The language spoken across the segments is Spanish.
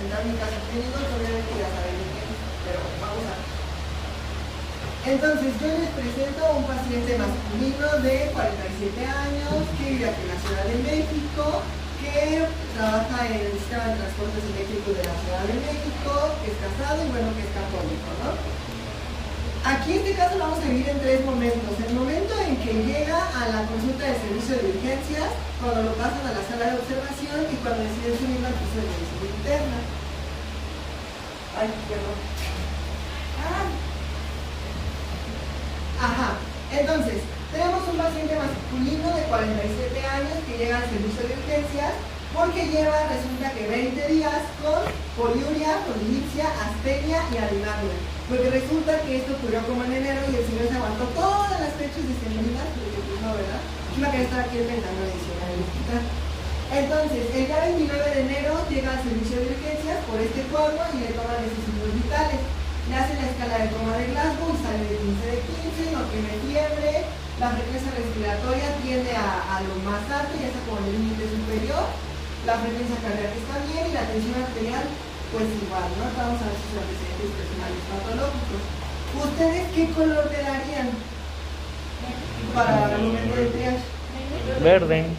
comentar mi caso clínico, que obviamente ya saben de quién, pero vamos a ver. Entonces, yo les presento a un paciente masculino de 47 años que vive aquí en la Ciudad de México, que trabaja en el sistema de transportes eléctricos de la Ciudad de México, que es casado y bueno, que es católico, ¿no? Aquí en este caso lo vamos a dividir en tres momentos. El momento en que llega a la consulta de servicio de urgencias, cuando lo pasan a la sala de observación y cuando deciden subir al piso de medicina interna. Ay, perdón. Ajá. Entonces, tenemos un paciente masculino de 47 años que llega al servicio de urgencias porque lleva, resulta que 20 días con poliuria, polidipsia, astenia y arinamia. Porque resulta que esto ocurrió como en enero y el señor se aguantó todas las fechas decembrinas, porque pues no, ¿verdad? Iba a querer estar aquí el 29 de diciembre en el hospital. Entonces, el día 29 de enero llega al servicio de urgencias por este cuadro y le toman estos signos vitales. Le hacen la escala de coma de Glasgow y sale de 15 de 15, no tiene fiebre, la frecuencia respiratoria tiende a lo más alto, ya está como en el límite superior, la frecuencia cardíaca está bien y la tensión arterial pues igual, ¿no? Vamos a ver sus antecedentes personales patológicos. ¿Ustedes qué color le darían para el momento del triage? Verde.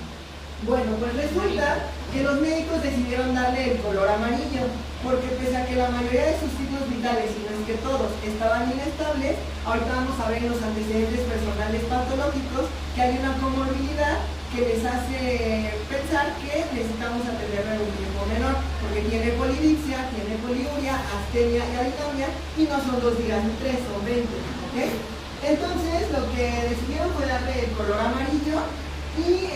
Bueno, pues resulta que los médicos decidieron darle el color amarillo, porque pese a que la mayoría de sus signos vitales, si no es que todos, estaban inestables, ahorita vamos a ver en los antecedentes personales patológicos que hay una comorbilidad que les hace pensar que necesitamos atenderlo en un tiempo menor, porque tiene polidipsia, tiene poliuria, astenia y arinamia, y no son 2 días ni 3, son 20, ¿ok? Entonces, lo que decidieron fue darle el color amarillo, y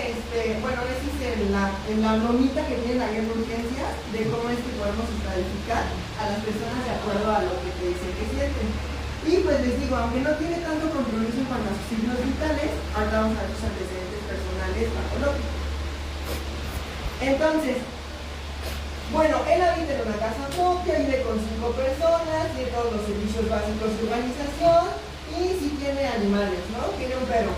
bueno, ese es en la bromita que tienen ahí en urgencias de cómo es que podemos estratificar a las personas de acuerdo a lo que te dicen que sienten. Y pues les digo, aunque no tiene tanto compromiso en cuanto a sus signos vitales, ahora vamos a ver sus antecedentes personales patológicos. Entonces, bueno, él habita en una casa propia, vive con 5 personas, tiene todos los servicios básicos de urbanización y sí tiene animales, ¿no? Tiene un perro.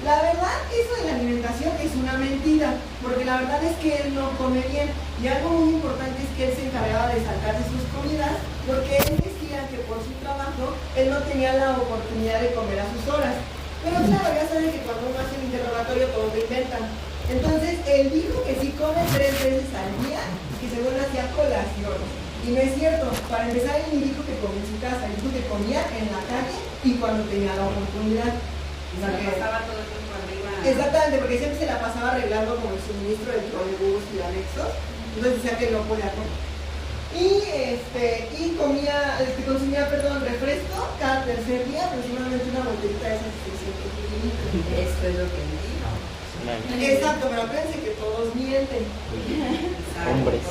La verdad, eso de la alimentación es una mentira, porque la verdad es que él no come bien. Y algo muy importante es que él se encargaba de saltarse sus comidas, porque él decía que por su trabajo, él no tenía la oportunidad de comer a sus horas. Pero claro, ya saben que cuando uno hace el interrogatorio, todos lo inventan. Entonces, él dijo que sí come 3 veces al día, que según hacía colaciones. Y no es cierto, para empezar, él ni dijo que comía en su casa, él dijo que comía en la calle y cuando tenía la oportunidad. Se la pasaba todo el tiempo arriba. Exactamente, porque siempre se la pasaba arreglando como el suministro de trolebús y anexos, entonces decía que no podía comer. Y consumía refresco cada tercer día, aproximadamente una botellita de esas 600 mililitros. Esto es lo que me dijo. Exacto, pero acuérdense que todos mienten. Hombres.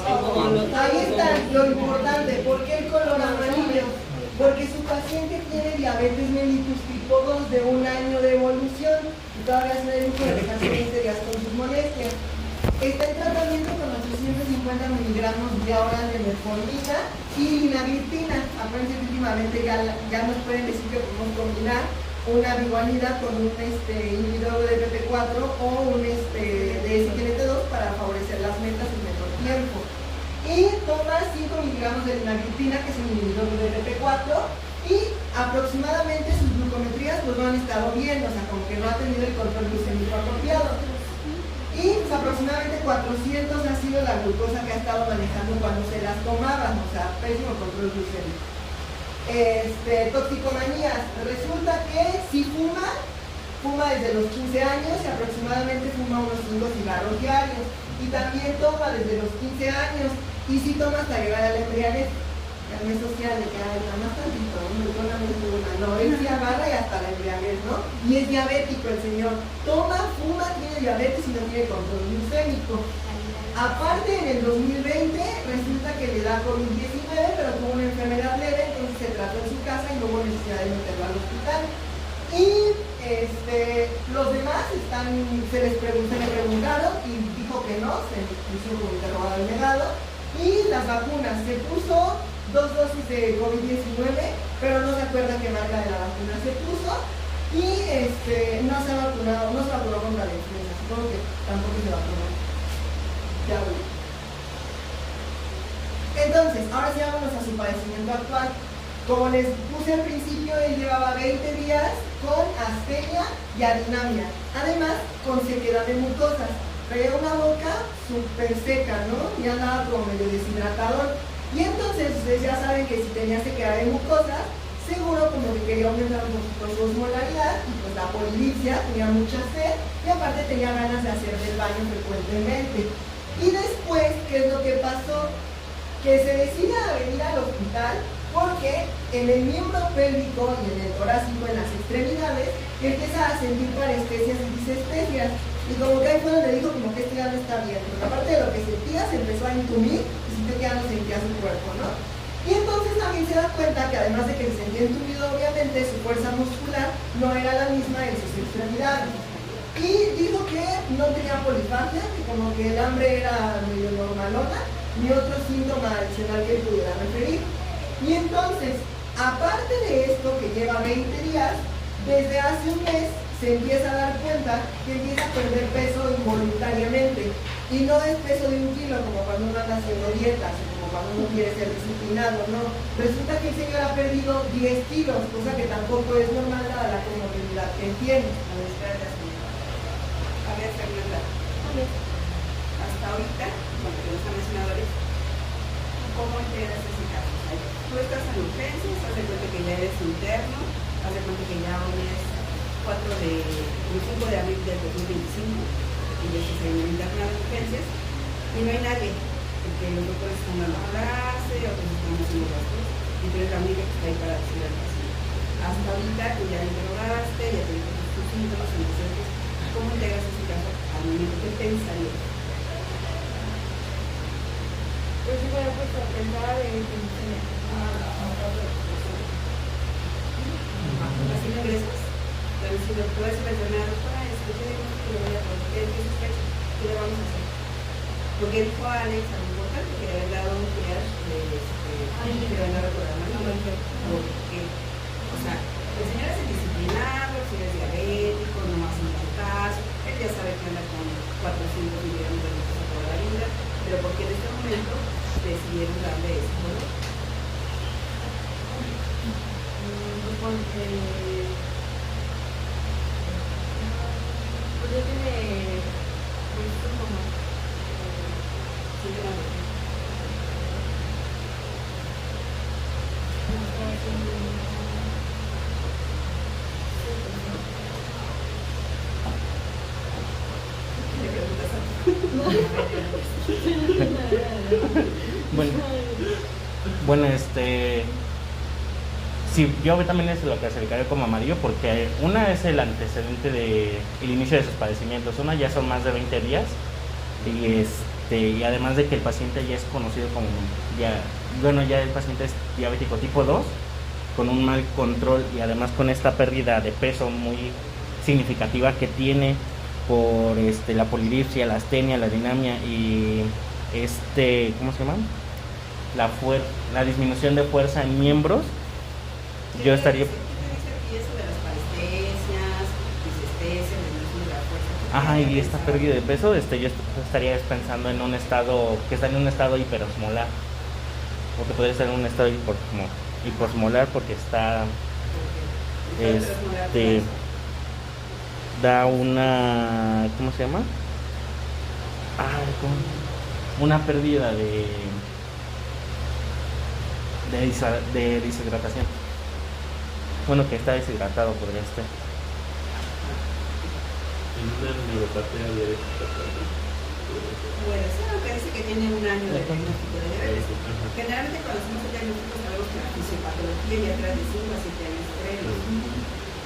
Ahí está lo importante, ¿por qué el color amarillo? Porque su paciente tiene diabetes mellitus tipo 2 de 1 año de evolución y todavía se le dijo de dejarse 20 días con sus molestias. Está en tratamiento con 850 miligramos de oral de metformina y linagliptina. Acuérdense que últimamente ya nos pueden decir que podemos combinar una biguanida con un inhibidor de PP4 o un de SGLT2 para favorecer las metas en menor tiempo. Y toma 5 miligramos de linagliptina, que es un inhibidor de PP4, y aproximadamente sus glucometrías pues no han estado bien, o sea, como que no ha tenido el control glucémico apropiado. Y pues, aproximadamente 400 ha sido la glucosa que ha estado manejando cuando se las tomaban, o sea, pésimo control glucémico. Toxicomanías, resulta que si fuma desde los 15 años y aproximadamente fuma unos 5 cigarros diarios. Y también toma desde los 15 años y si toma hasta llegar a la embriaguez. Ya no es social de que nada más tantito, no, él se agarra y hasta la embriaguez, ¿no? Y es diabético el señor. Toma, fuma, tiene diabetes y no tiene control glucémico. Aparte, en el 2020 resulta que le da COVID-19, pero tuvo una enfermedad leve, entonces se trató en su casa y no hubo necesidad de meterlo al hospital. Y los demás se le preguntaron y dijo que no, se puso como interrogado y negado. Y las vacunas, se puso 2 dosis de COVID-19, pero no se acuerda qué marca de la vacuna se puso. Y no se vacunó contra la influenza, supongo que tampoco se vacunó. Ya voy. Entonces, ahora sí vámonos a su padecimiento actual. Como les puse al principio, él llevaba 20 días con astenia y adinamia, además con sequedad de mucosas. Traía una boca súper seca, ¿no? Y andaba como medio deshidratador. Y entonces ustedes ya saben que si tenía sequedad de mucosas, seguro como que quería aumentar un poquito su osmolaridad y pues la polidipsia, tenía mucha sed y aparte tenía ganas de hacer del baño frecuentemente. Y después, ¿qué es lo que pasó? Que se decide a venir al hospital porque en el miembro pélvico y en el torácico, en las extremidades, empieza a sentir parestesias y disestesias. Y como que ahí fue donde dijo como que esto ya no está bien, porque aparte de lo que sentía, se empezó a entumir y sintió que ya no sentía su cuerpo, ¿no? Y entonces también se da cuenta que además de que se sentía entumido, obviamente su fuerza muscular no era la misma en sus extremidades. Y dijo que no tenía polifagia, que como que el hambre era medio normalona, ni otro síntoma adicional que pudiera referir. Y entonces, aparte de esto que lleva 20 días, desde hace un mes se empieza a dar cuenta que empieza a perder peso involuntariamente. Y no es peso de 1 kilo como cuando uno anda haciendo dietas o como cuando uno quiere ser disciplinado, no. Resulta que el señor ha perdido 10 kilos, cosa que tampoco es normal dada la comorbilidad que él tiene. A ver, espérate, a ver, Fernanda. Hasta ahorita, bueno, que nos han mencionado ahorita, ¿cómo integras ese caso? O sea, tú estás en urgencias, haz de cuenta que ya eres interno, haz de cuenta que ya hoy es 5 de abril del 2025, y ya se está internado en urgencias, y no hay nadie, porque los doctores están dando clase, otros están haciendo las cosas, y tú eres la única que está ahí para decir al paciente. Hasta ahorita tú ya interrogaste, ya te dijo tus síntomas, entonces, ¿cómo integras ese caso al momento? ¿Qué pensarías? Pues sí, bueno, pues a pensar en que ¿Así no ingresas? Pero si lo puedes mencionar, para esto, ¿qué le voy a poner? ¿Qué le vamos a hacer? Porque dijo Alex algo importante, que le habían dado un triage que le habían dado programa. Porque, o sea, el señor es indisciplinado, el señor es diabético, no hace un caso, él ya sabe que anda con 400 miligramos de glucosa toda la vida, pero porque en este momento decidieron darle esto, ¿no? Pues ya tiene pues como Síntomas de Bueno, sí, yo también es lo que acercaré como amarillo porque una es el antecedente de el inicio de sus padecimientos, una ya son más de 20 días y además de que el paciente ya es conocido como ya el paciente es diabético tipo 2 con un mal control y además con esta pérdida de peso muy significativa que tiene por la polidipsia, la astenia, la dinamia y ¿cómo se llama? La disminución de fuerza en miembros. Yo estaría... ¿Qué dice aquí eso de las parestesias, disestesias, disminución de la fuerza? Ajá, y esta pérdida de peso, yo estaría pensando en un estado, que está en un estado hiperosmolar. O que podría estar en un estado hiposmolar porque está, da una, ¿cómo se llama? Una pérdida de deshidratación. Bueno, que está deshidratado podría estar. En una neuropatía de Bueno, eso es lo que dice que tiene un año de diagnóstico de diabetes. Generalmente cuando hacemos el diagnóstico sabemos que la fisiopatología ya trae de 5 a 7 años previos.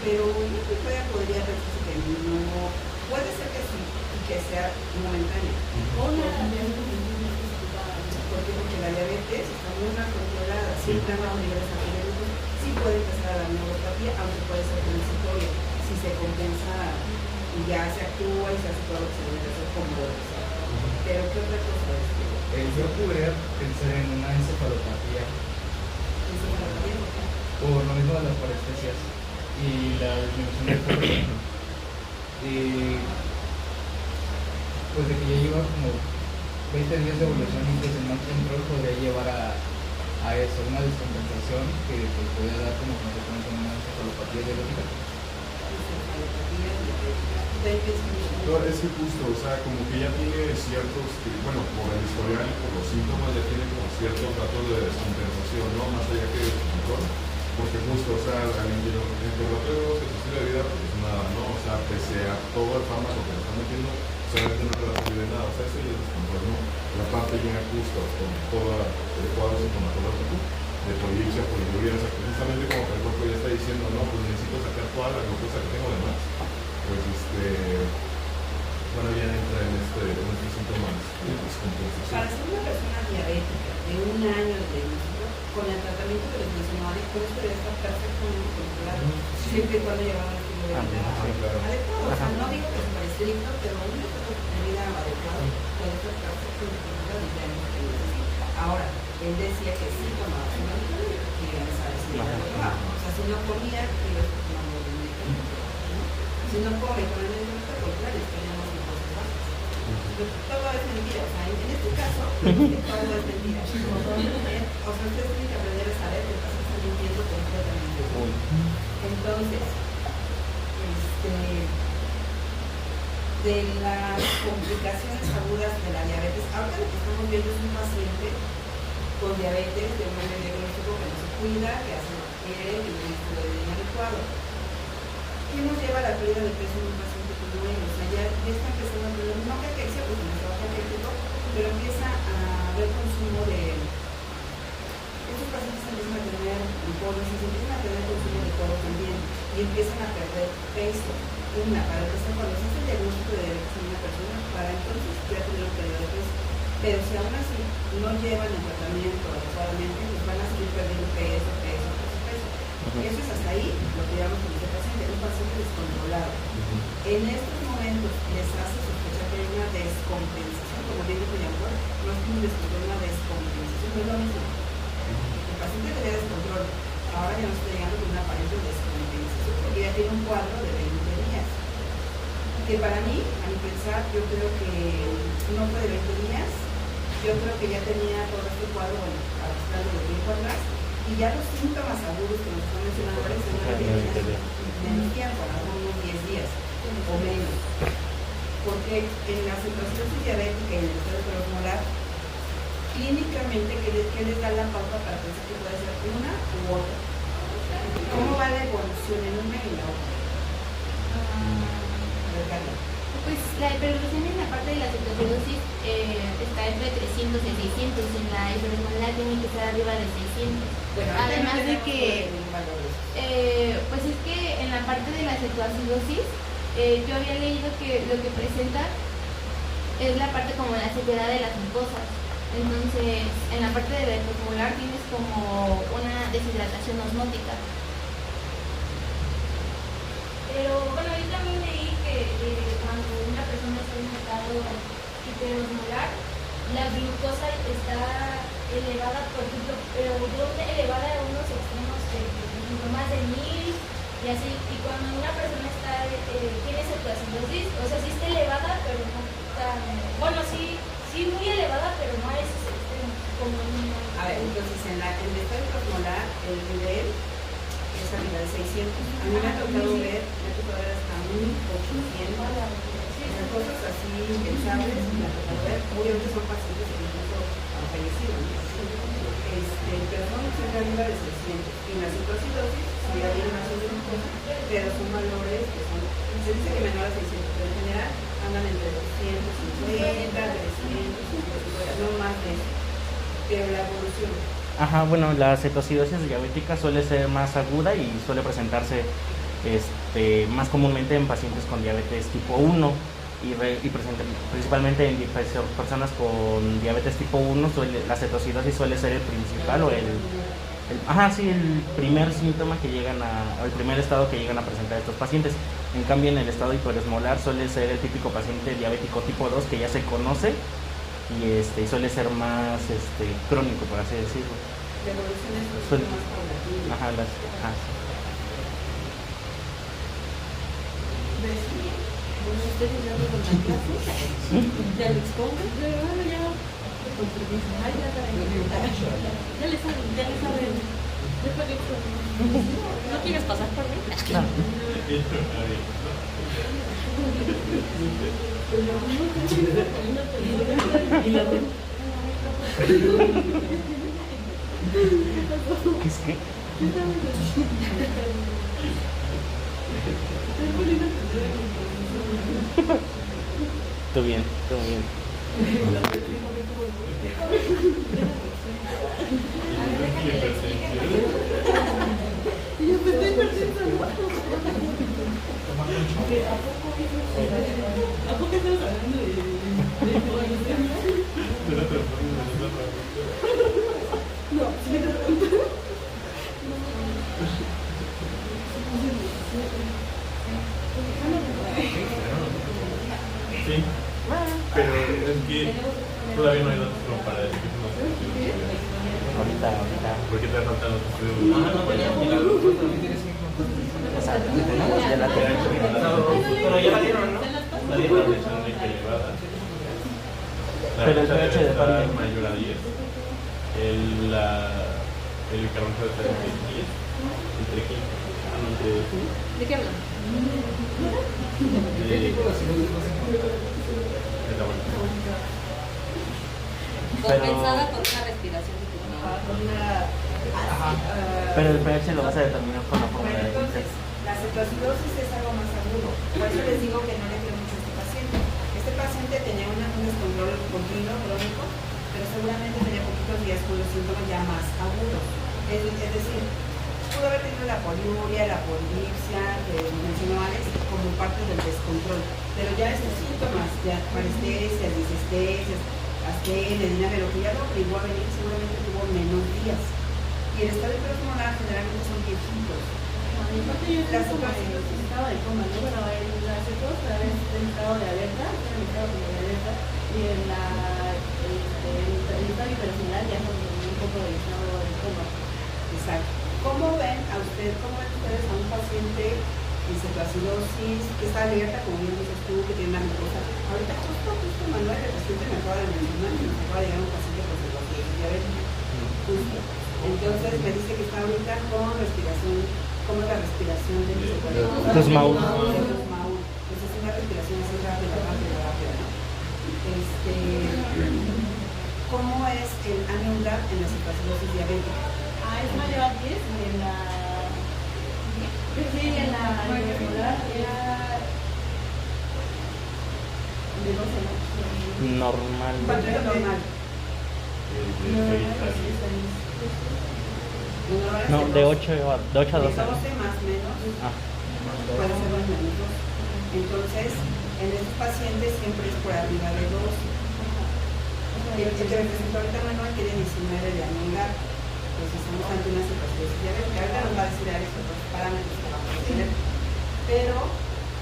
Pero una todavía podría decirse que no, puede ser que sí, y que sea momentánea. Porque la diabetes está muy mal controlada, siempre va a niveles académicos, sí puede empezar a dar neuropatía, aunque puede ser transitoria, si se compensa y ya se actúa y se hace todo lo que se debe hacer con bolsa. Pero ¿qué otra cosa es? Yo podría pensar en una encefalopatía por lo mismo de las parestesias y la disminución de fuerza. Pues de que ya lleva como 20 días de evolución y intestinal control podría llevar a eso, una descompensación que pues, podría dar como consecuencia una encefalopatía diabética. No, es que justo, o sea, como que ya tiene ciertos, bueno, por el historial y por los síntomas ya tiene como ciertos datos de descompensación, ¿no? Más allá que de control, porque justo, o sea, en interrogatorios de su estilo de vida, pues nada, ¿no? O sea, pese a todo el fármaco que le están metiendo, solamente no le recibe nada, o sea, eso ya es descontrol, ¿no? La parte ya justo con todo el cuadro sintomatológico de poliursia, poliuria, o sea, precisamente como que el cuerpo ya está diciendo, no, pues necesito sacar toda la glucosa que tengo de más, pues bueno, ya entra en estos síntomas de descompensación. Para ser una persona diabética de 1 año de diagnóstico, con el tratamiento que les mencionaba, con esto debe estar perfectamente controlado, siempre y cuando llevaba el estilo de vida adecuado. O sea, no digo que sea estricto, pero un estilo de vida adecuado puede estar perfectamente controlado y ya no se necesita. Ahora, él decía que sí tomaba su medicamento, que ya sabes si lo tomaba. O sea, si no comía, que iba tomando el medicamento. Si no come con el medicamento, al contrario, estaríamos en cosas bajas. Todo es mentira, o sea, en este caso, todo es mentira. O sea, ustedes tienen que aprender a saber que estás mintiendo completamente. Entonces, de las complicaciones agudas de la diabetes, ahora lo que estamos viendo es un paciente con diabetes de un medio diagnóstico que no se cuida, que hace lo que quiere, que no es lo inadecuado. ¿Qué nos lleva a la pérdida de peso en un paciente como él? O sea, ya está empezando a tener, no caquexia, porque no trabaja caquético, pero empieza a haber consumo de... Estos pacientes empiezan a tener hipólisis, empiezan a tener consumo de codo también, y empiezan a perder peso. Para empezar, cuando se hace el diagnóstico de diabetes en una persona, para entonces ya tener pérdida de peso. Pero si aún así no llevan el tratamiento adecuadamente, pues van a seguir perdiendo peso. Eso es hasta ahí lo que llamamos con este paciente, un paciente descontrolado. En estos momentos les hace sospechar que hay una descompensación, como bien dijo Jean-Paul, no es un descontrol, una descompensación, no es lo mismo. El paciente tenía descontrol, ahora ya no está llegando con una aparente descompensación, porque ya tiene un cuadro de 20 días. Que para mí, a mi pensar, yo creo que no fue de 20 días, yo creo que ya tenía todo este cuadro, bueno, arrastrando de tiempo atrás, y ya los síntomas agudos que nos están mencionando ahora son menos tiempo, algunos 10 días o menos. Porque en la situación diabética y en el estado molar, clínicamente, ¿qué les da la pauta para pensar que puede ser una u otra? ¿Cómo va la evolución en una y en la otra? Pues la hiperglucemia en la parte de la cetoacidosis está entre 300 y 600, en la hiperosmolar tiene que estar arriba de 600. Bueno, además de que, pues es que en la parte de la cetoacidosis, yo había leído que lo que presenta es la parte como la sequedad de las mucosas. Entonces, en la parte de la hiperosmolar tienes como una deshidratación osmótica. Pero bueno, yo también leí que cuando una persona está en estado hiperosmolar, la glucosa está elevada, por ejemplo, pero elevada a unos extremos de, por ejemplo, más de 1000 y así. Y cuando una persona tiene cetoacidosis, o sea, sí está elevada, pero no tan, bueno, sí muy elevada, pero no a esos extremos como A ver, entonces en el estado hiperosmolar, el nivel es arriba de 600. A mí me ha tocado ver hasta 1800. Cosas así impensables, me ha tocado ver. Obviamente son pacientes que incluso han fallecido. Pero son siempre arriba de 600. Y en la cetoacidosis, sí hay más o menos cosas, pero son valores que son, se dice que menor a 600, pero en general andan entre 250, 300, no más de eso. Pero la evolución. Ajá, bueno, la cetoacidosis diabética suele ser más aguda y suele presentarse más comúnmente en pacientes con diabetes tipo 1 y principalmente en personas con diabetes tipo 1 la cetoacidosis suele ser el principal o el primer síntoma que llegan o el primer estado que llegan a presentar estos pacientes. En cambio, en el estado hiperosmolar suele ser el típico paciente diabético tipo 2 que ya se conoce y suele ser más crónico, por así decirlo. La evolución es mucho más paulatina. Bueno, estoy llegando con la clase. ¿Ya les pongo? Bueno, ya. porque dicen, ay, ya saben. Ya le saben, ya le saben. Ya pagué por mí. ¿No quieres pasar por mí? Claro. ¿Qué es qué? Todo bien, todo bien. ¿A poco estamos hablando de no, sí Sí, pero es que todavía no hay datos como para decir que no sé. Ahorita. Porque te faltan los estudios. Y la luz también tienes que encontrar. O sea, tenemos ya la Pero ya la dieron, ¿no? La dieron de técnica elevada. Pero el pH de París mayor a 10. El carbonato está entre 10, entre 15. ¿De qué hablan? ¿Qué tipo de acidosis vas a encontrar? Compensada con una respiración dificultada. Con una... Pero el pH lo vas a determinar con la fórmula Bueno, de entonces, la cetoacidosis es algo más agudo. Por eso les digo que no le creo mucho a este paciente. Este paciente tenía un descontrol continuo, crónico, pero seguramente tenía poquitos días con los síntomas ya más agudos. Es decir, pudo haber tenido la poliuria, la polipsia, que mencionó Alex, como parte del descontrol. Pero ya estos síntomas, ya parestesias, disestesias, astenia, edema, lo que ya lo obligó a venir, seguramente tuvo menos días. Y el estado hiperosmolar generalmente son viejitos. Aparte yo La estoy como en estado de coma, ¿no? Bueno, en la cetosa es el estado de alerta, en el estado como de alerta, y en el estado hiperosmolar ya son un poco del estado de coma. Exacto. ¿Cómo ven ustedes a un paciente en cetoacidosis que está alerta, como bien dices tú, que tiene una glucosa? Ahorita justo Manuel, el paciente me acaba de mencionar que nos acaba de llegar un paciente con cetoacidosis diabética. Justo. Entonces me dice que está ahorita con respiración, ¿cómo es la respiración de cetoacidosis? Kussmaul. Entonces es una respiración así rápida, ¿no? ¿Cómo es el ANEUDAP en la cetoacidosis diabética? Es mayor a 10 y en la... Sí, en la hiperosmolar era de 12, ¿no? Normal. ¿Cuánto es lo normal? No, de 8 a 12. De 12 más menos, Ah, puede ser más menos. Entonces, en estos pacientes siempre es por arriba de 2. El que representó ahorita Manuel tiene 19 de ANEUDAP. Entonces estamos ante una situación diabética. Ahorita nos va a decir Alex otros parámetros que vamos a tener. Pero,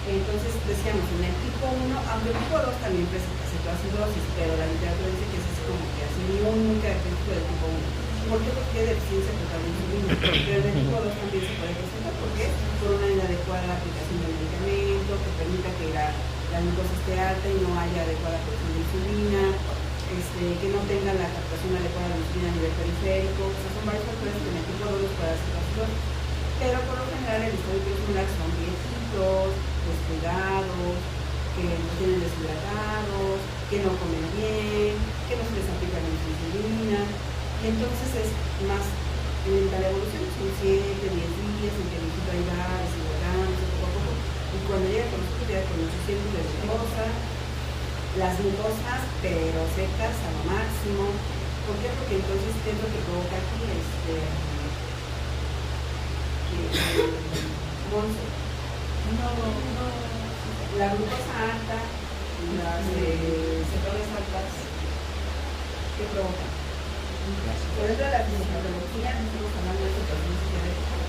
entonces decíamos, en el tipo 1, aunque el tipo 2 también presenta cetoacidosis, pero la literatura dice que es así como que así muy característico del tipo 1. ¿Por qué? Porque hay deficiencia total de insulina. Pero en el tipo 2 también se puede presentar. ¿Por qué? Por una inadecuada aplicación del medicamento, que permita que la glucosa esté alta y no haya adecuada producción de insulina. Que no tengan la captación adecuada de insulina a nivel periférico. O sea, son varios factores que en el tipo 2 los puede hacer cetoacidosis. Pero por lo general el estado hiperosmolar son viejitos, descuidados, que no tienen deshidratados, que no comen bien, que no se les aplica la insulina. Y entonces es más lenta la evolución, son 7, 10 días en que el viejito ahí va deshidratándose poco a poco. Y cuando llega con nosotros llega con 800 de glucosa, las glucosas pero secas a lo máximo. ¿Por qué? Porque entonces ¿qué es lo que provoca aquí? La glucosa alta, las cetonas altas, ¿qué provoca? Por dentro de la fisiopatología estamos hablando de cetosis diabética.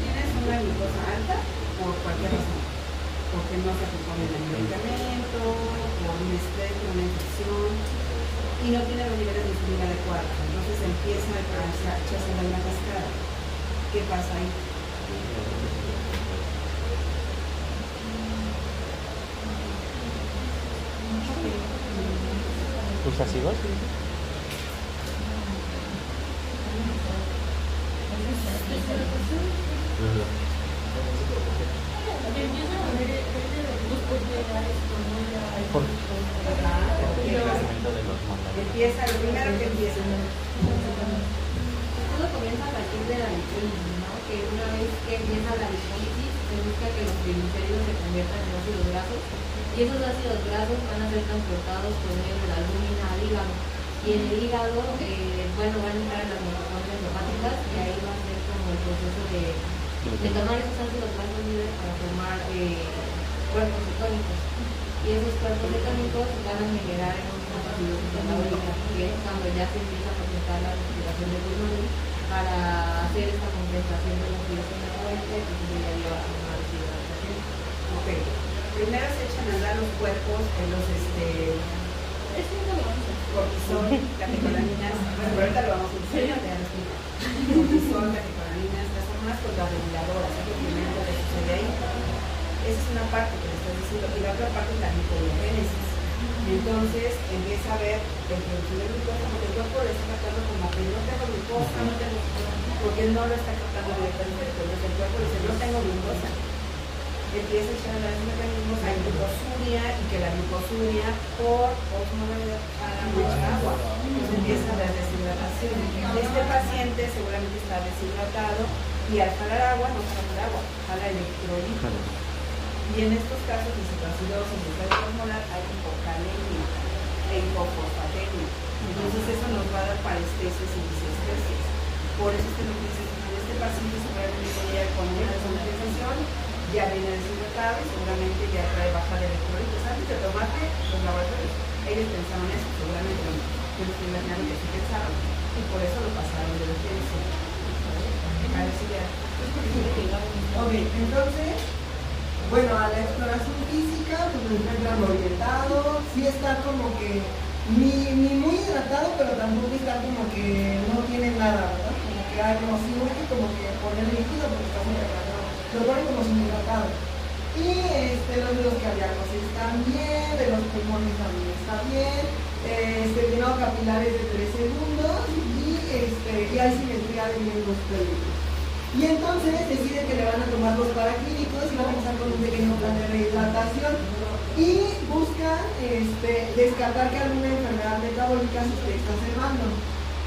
Tienes una glucosa alta por cualquier razón. Porque no se aplicó bien el medicamento, por un estrés, por una infección, y no tiene los niveles de insulina adecuados. Entonces empieza a echarse en una cascada. ¿Qué pasa ahí? tus ácidos. Por el crecimiento de los módulos. Empieza, lo primero que empieza. Todo comienza a partir de la lipólisis, ¿no? Que una vez que empieza la lipólisis, se busca que los triglicéridos se conviertan en ácidos grasos y esos ácidos grasos van a ser transportados por medio de la albúmina al hígado. Y en el hígado, bueno, van a entrar en las mitocondrias hepáticas y ahí va a ser como el proceso de tomar esos ácidos grasos libres para formar cuerpos cetónicos. Y esos cuerpos cetónicos van a generar en un acidosis metabólica, que es cuando ya se empieza a presentar la respiración de pulmón para hacer esta compensación de la respiración metabólica y que ya lleva a una deshidratación. Ok. Primero se echan a andar los cuerpos en los cortisol, catecolaminas. Bueno, ahorita lo vamos a enseñar, ya lo explico. Cortisol, catecolaminas, las hormonas contrarreguladoras, es lo primero que sucede ahí. Esa es una parte que le estoy diciendo, y la otra parte es la gluconeogénesis. Entonces empieza a ver el producción de glucosa, porque el cuerpo le está captando como que no tengo glucosa, no tengo glucosa, porque él no lo está captando directamente, entonces el cuerpo dice no tengo glucosa. Empieza a echar los mecanismos a glucosuria y que la glucosuria por osmosis jala mucha agua. Entonces empieza la deshidratación. Este paciente seguramente está deshidratado y al jalar agua no jala el agua, jala electrolitos. Y en estos casos de cetoacidosis y de hormonal hay hipocalemia e hipofosfatemia. Entonces eso nos va a dar parestesis y disestesis. Por eso es que lo que dice, este paciente seguramente llega con una descompensación, ya viene deshidratado y seguramente ya trae baja de electrolitos. Antes de tomarte los laboratorios, ellos pensaban eso, seguramente no. Yo les estoy imaginando que sí pensaron y por eso lo pasaron de urgencia. A ver si ya. Ok, entonces, bueno, a la exploración física, pues me encuentran orientado, sí está como que ni muy hidratado, pero tampoco está como que no tiene nada, ¿verdad? Como que hay como si urge como que ponerle líquido porque está muy hidratado, lo ponen como sin hidratado. Y los cardíacos están bien, de los pulmones también está bien, llenado capilares de 3 segundos y hay simetría de miembros pélvicos. Y entonces deciden que le van a tomar los paraclínicos y van a empezar con un pequeño plan de rehidratación y buscan descartar que alguna enfermedad metabólica se esté exacerbando.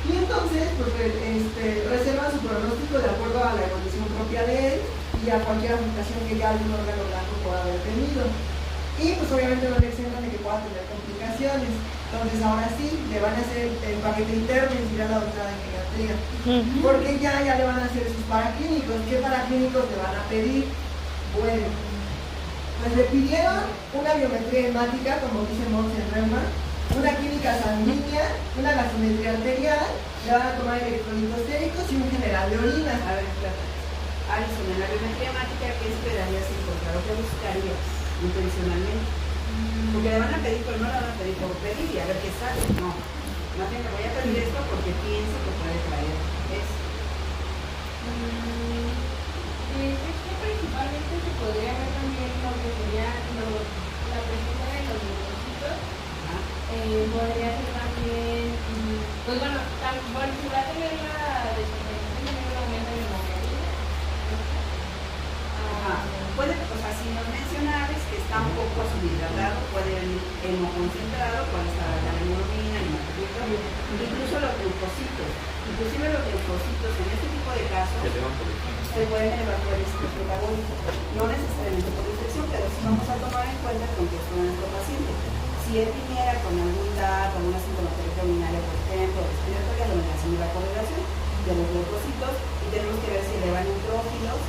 Y entonces pues, reservan su pronóstico de acuerdo a la evolución propia de él y a cualquier afectación que ya algún órgano blanco pueda haber tenido. Y pues obviamente no le exentan de que pueda tener complicaciones. Entonces ahora sí, le van a hacer el paquete interno y dirá la doctora de geriatría. Porque ya le van a hacer sus paraclínicos. ¿Qué paraclínicos le van a pedir? Bueno, pues le pidieron una biometría hemática, como dice Montse Reuma, una química sanguínea, una gasometría arterial, le van a tomar electrolitos séricos y un general de orina. A ver, Alison, en la biometría hemática, ¿qué esperarías encontrar o qué buscarías intencionalmente? Porque le van a pedir, pero no le van a pedir por pedir y a ver qué sale. No, más bien le voy a pedir esto porque pienso que puede traer esto. Principalmente se podría ver también lo que sería la presencia de los linfocitos. Podría ser también, pues bueno, si va a tener una descompensación de un aumento de hemoglobina. Puede, o sea, si nos mencionabas que está un poco subhidratado, puede venir hemoconcentrado, puede estar la hemoglobina, hematocrit, incluso los leucocitos. Inclusive los leucocitos en este tipo de casos se pueden elevar por el estrés metabólico. No necesariamente por infección, pero sí vamos a tomar en cuenta el contexto de nuestro paciente. Si él viniera con algún DAT, con una sintomatología urinaria, por ejemplo, respiratoria, lo hacemos la correlación de los leucocitos y tenemos que ver si elevan neutrófilos,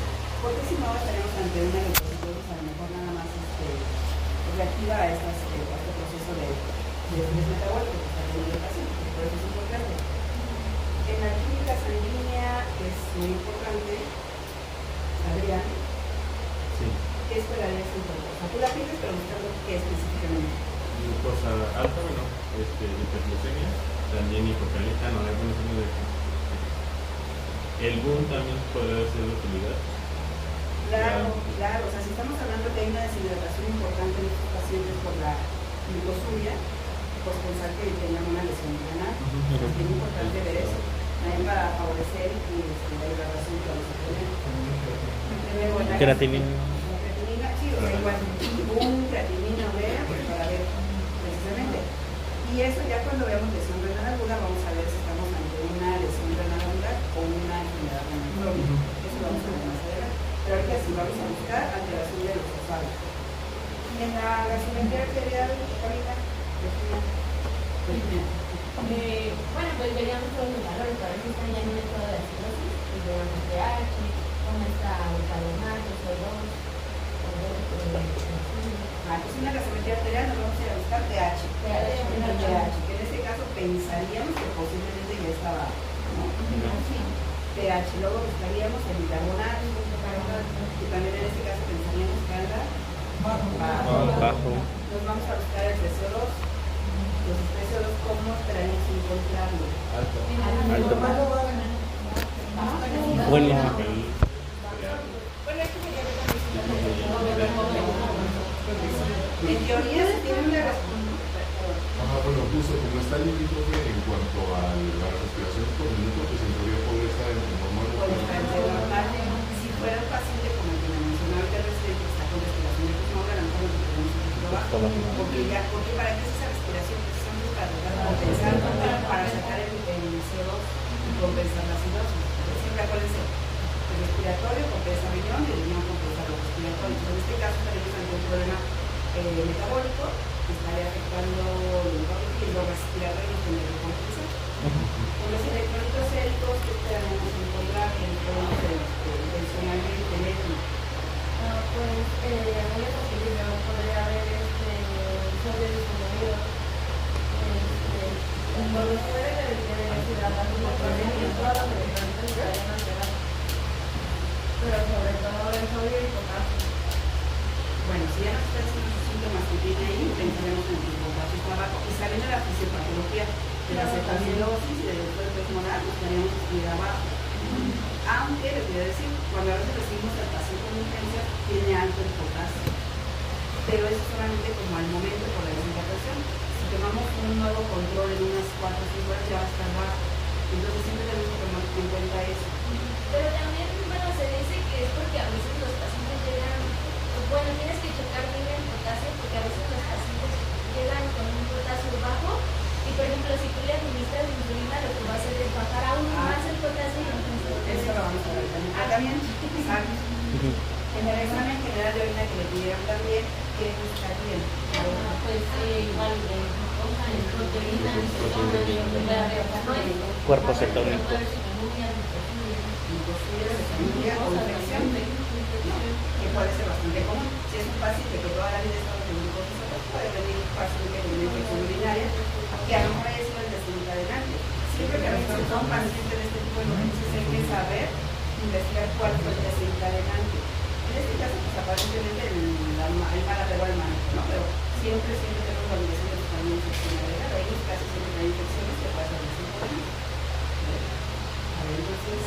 porque si no estaremos ante una leucocitosis a lo mejor nada más reactiva a este proceso de estrés metabólico que está teniendo el paciente, por eso es importante. En la química sanguínea es muy importante, Adrián, Sí. ¿qué esperarías encontrar? O sea, tú la pides, pero buscando qué específicamente. Glucosa alta, bueno, hiperglucemia, también hipocalemia, no, algunos signos de el GUM también podría ser de utilidad. Claro, o sea, si estamos hablando que hay una deshidratación importante en estos pacientes por la glucosuria, pues pensar que tengan una lesión renal. Es bien importante ver eso, también para favorecer la hidratación que vamos a tener. Creatinina. Creatinina, sí, o sea, igual, creatinina, urea, pues para ver precisamente. Y eso ya cuando veamos lesión renal aguda, vamos a ver si estamos ante una lesión renal aguda o una enfermedad renal crónica. Eso lo vamos a ver más adelante. Pero ahorita sí vamos a buscar alteración de los fosfatos. En la gasometría arterial, Carolina, Bueno, pues veríamos todos los valores, para ver si están ya en un estado de acidosis, y veamos el pH, cómo está el carbonato, CO2, pues en la gasometría arterial nos vamos a ir a buscar pH. Que en este caso pensaríamos que posiblemente ya está bajo, ¿no? pH, luego buscaríamos el bicarbonato, y también en este caso pensaríamos que anda bajo. Nos vamos a buscar el PCO2. Los PCO2, ¿cómo esperaríamos encontrarlo? Alto. Bueno, en teoría se tiene una respuesta. Bueno, justo como está limítrofe en cuanto a la respiración por minuto, pues en teoría podría estar en normal. Si fuera un paciente como el que me mencionaba el residente que está con respiración de pulmón, a lo mejor lo tenemos un poquito bajo. Porque para qué es esa respiración, precisamente para tratar de compensar, para sacar el CO2 y compensar la acidosis. Siempre acuérdense, el respiratorio compensa riñón y el riñón compensa los respiratorios. En este caso estaríamos ante un problema metabólico que estaría afectando los respiratorios que tendría que compensar. Con los electrolitos séricos que tenemos que encontrar en podemos intencionalmente eléctrico. Pues muy positivo, podría haber sodio disminuido. Por los poderes de deshidratación de todas las electrolitos estarían alteradas. Pero sobre todo el sodio y potasio. Bueno, si ya nos está haciendo los síntomas que tiene ahí, pensaremos en el potasio está bajo. Y sabiendo la fisiopatología de la cetoacidosis y del cuerpo hormonal, nos estaríamos estudiando abajo. Aunque les voy a decir, cuando a veces recibimos al paciente con urgencia, tiene alto el potasio. Pero eso solamente como al momento por la deshidratación. Si tomamos un nuevo control en unas 4 o 5 horas, ya va a estar bajo. Entonces siempre tenemos que tomar en cuenta eso. Pero también, bueno, se dice que es porque a veces los pacientes llegan, bueno, tienes que checar bien el potasio porque a veces los pacientes llegan con un potasio bajo y, por ejemplo, si tú le administras insulina, lo que va a hacer es bajar aún más el potasio y entonces... Eso lo vamos a ver también. También, exacto. En el examen general de orina que le pidieron también, ¿qué buscarían? Pues igual en proteínas, cuerpo cetónico. Que puede ser bastante común. Si es un paciente que toda la vida está teniendo glucosa, puede venir un paciente que tiene infección urinaria, que a lo mejor haya sido el desencadenante. Siempre que a veces son pacientes de este tipo de noticias hay que saber investigar cuál fue el desencadenante. En este caso, pues aparentemente el mal arreglo al manejo, ¿no? Pero siempre tenemos la obligación de buscar una infección urinaria. Hay unos casos siempre que hay infecciones que pueden ser desencadenantes. A ver, entonces,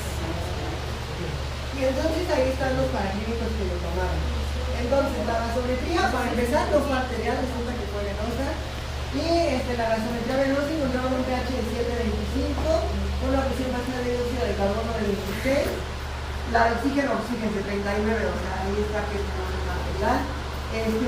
Y entonces ahí están los paraquímicos que lo tomaron. Entonces la gasometría, para empezar, no fue arterial, resulta que fue venosa. Y la gasometría venosa encontramos un pH de 7.25, una presión máxima de dióxido de carbono de 26, la de oxígeno de 39, o sea, ahí está que es una arterial,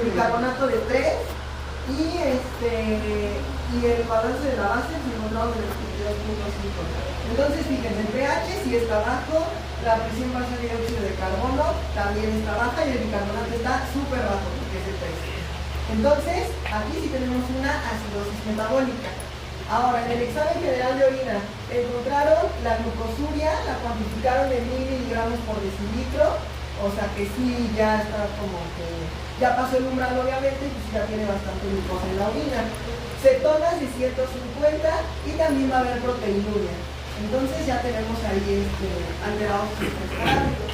bicarbonato de 3, y el balance de la base se encontraba en el 22.5. Entonces, fíjense, el pH sí está bajo, la presión basal de dióxido de carbono también está baja y el bicarbonato está súper bajo, porque es el 3. Entonces, aquí sí tenemos una acidosis metabólica. Ahora, en el examen general de orina, encontraron la glucosuria, la cuantificaron en 1000 miligramos por decilitro, o sea que sí, ya está como que, ya pasó el umbral obviamente, y pues ya tiene bastante glucosa en la orina. Cetonas de 150 y también va a haber proteinuria. Entonces ya tenemos ahí alterados sus parámetros.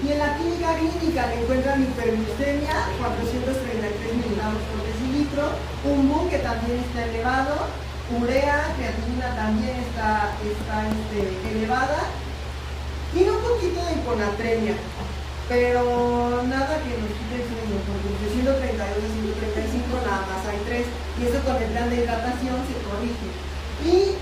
Y en la química clínica le encuentran hiperglucemia, 433 miligramos por decilitro, un BU que también está elevado, urea, creatinina también está elevada, tiene un poquito de hiponatremia, pero nada que nos quite el sueño, porque de 132 a 135 nada más hay 3, y eso con el plan de hidratación se corrige. Y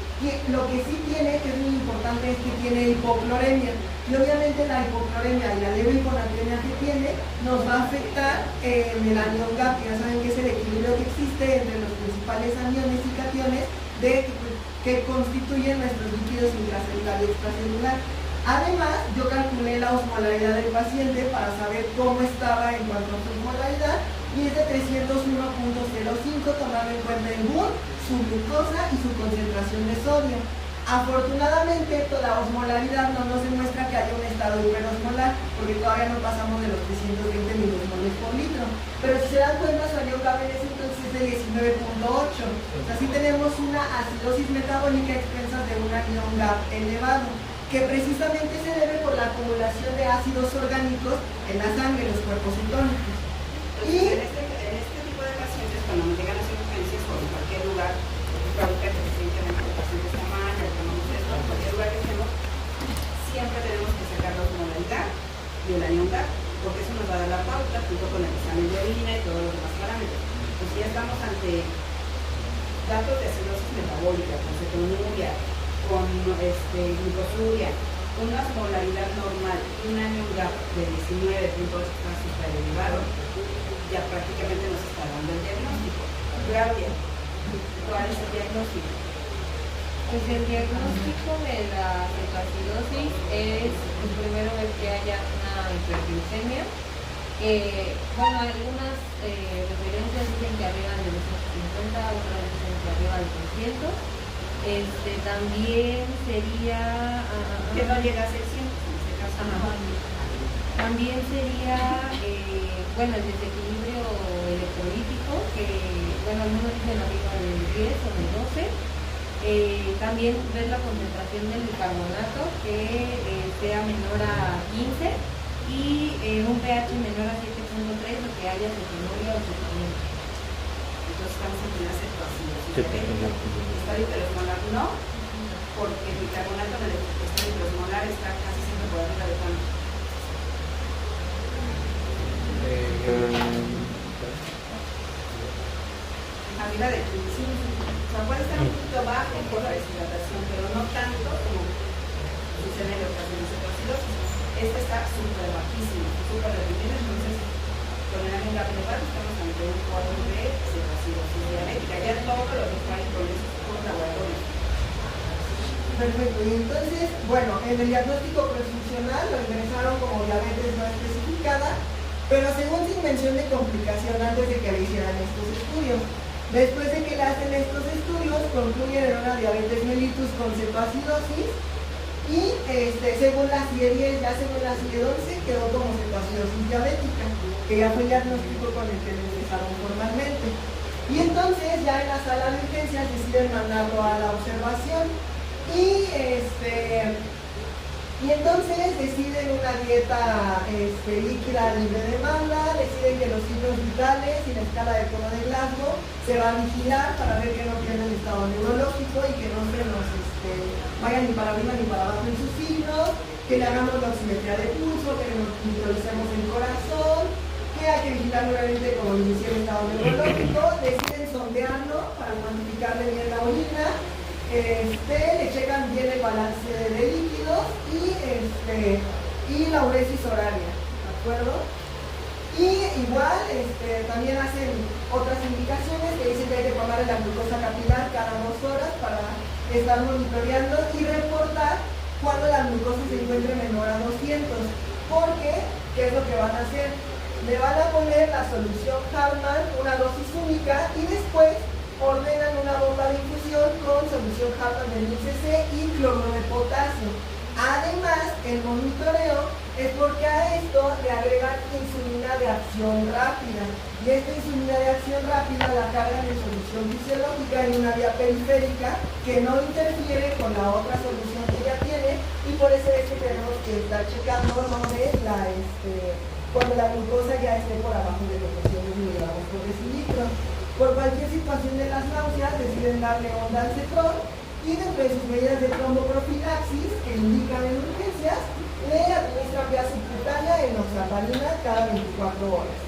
lo que sí tiene, que es muy importante, es que tiene hipocloremia. Y obviamente la hipocloremia y la leve hiponatremia que tiene nos va a afectar en el anion gap. Ya saben que es el equilibrio que existe entre los principales aniones y cationes que constituyen nuestros líquidos intracelular y extracelular. Además, yo calculé la osmolaridad del paciente para saber cómo estaba en cuanto a su osmolaridad, y es de 301.05, tomando en cuenta el BUN, su glucosa y su concentración de sodio. Afortunadamente, la osmolaridad no nos demuestra que haya un estado hiperosmolar, porque todavía no pasamos de los 320 milismoles por litro. Pero si se dan cuenta, su anion gap en ese entonces es de 19.8. O sea, sí tenemos una acidosis metabólica a expensas de un anion gap elevado, que precisamente se debe por la acumulación de ácidos orgánicos en la sangre, en los cuerpos cetónicos. Y en este tipo de pacientes, cuando nos llegan las urgencias o en cualquier lugar, ahorita que recientemente el paciente está mal, ya tomamos esto, en cualquier lugar que estemos, siempre tenemos que sacar la osmolaridad y el anion gap, porque eso nos va a dar la pauta junto con el examen de orina y todos los demás parámetros. Pues si ya estamos ante datos de acidosis metabólica, con cetonuria, con glucosuria, una osmolaridad normal y un anion gap de 19 puntos está súper elevado, ya prácticamente nos está dando el diagnóstico. Claudia, ¿cuál es el diagnóstico? Pues el diagnóstico de la cetoacidosis es, pues, primero ver que haya una hiperglucemia. Bueno, algunas referencias dicen que arriba de 250, otras dicen que arriba de 300. También sería... que no llega a ser 100, en este caso. También sería, bueno, el desequilibrio electrolítico, que, bueno, algunos dicen arriba del 10 o del 12. También ver la concentración del bicarbonato, que sea menor a 15, y un pH menor a 7.3, lo que haya cetonuria o cetonuria. Entonces estamos en una cetoacidosis. Está hiperosmolar, no, porque el bicarbonato en el estado hiperosmolar está casi siempre por arriba de tanto. Arriba de 15. O sea, puede estar un poquito bajo por la deshidratación, pero no tanto como sucede en ocasiones de cetoacidosis. Este está súper bajísimo, súper reprimido, entonces con el anion gap elevado estamos ante un cuadro de cetoacidosis diabética. Ya todo lo que está ahí con esos laboratorios. Perfecto, y entonces, bueno, en el diagnóstico prefuncional lo ingresaron como diabetes no especificada, pero según sin mención de complicación antes de que le hicieran estos estudios. Después de que le hacen estos estudios, concluyen en una diabetes mellitus con cetoacidosis, y según la CIE 10, ya según la CIE 11, quedó como cetoacidosis diabética, que ya fue el diagnóstico con el que le ingresaron formalmente. Y entonces ya en la sala de urgencias deciden mandarlo a la observación, y entonces deciden una dieta líquida libre de demanda, deciden que los signos vitales y la escala de tono de Glasgow se va a vigilar para ver que no pierdan el estado neurológico y que no se nos vayan ni para arriba ni para abajo en sus signos, que le hagamos la oximetría de pulso, que nos visualicemos el corazón, que hay que vigilar nuevamente como inicia el estado neurológico, deciden sondearlo para cuantificarle bien la orina, le checan bien el balance de líquidos y la uresis horaria, ¿de acuerdo? Y igual también hacen otras indicaciones que dicen que hay que tomarle la glucosa capilar cada 2 horas para estar monitoreando y reportar cuando la glucosa se encuentre menor a 200, porque, ¿qué es lo que van a hacer? Le van a poner la solución Hartmann, una dosis única, y después ordenan una bomba de infusión con solución Hartmann del UCC y cloruro de potasio. Además, el monitoreo es porque a esto le agregan insulina de acción rápida. Y esta insulina de acción rápida la cargan en solución fisiológica en una vía periférica que no interfiere con la otra solución que ya tiene, y por eso es que tenemos que estar checando cuando la glucosa ya esté por abajo de los 200 miligramos por decilitro. Por cualquier situación de las náuseas deciden darle ondansetron, Y dentro de sus medidas de tromboprofilaxis que indican en urgencias, le administran vía subcutánea enoxaparina cada 24 horas.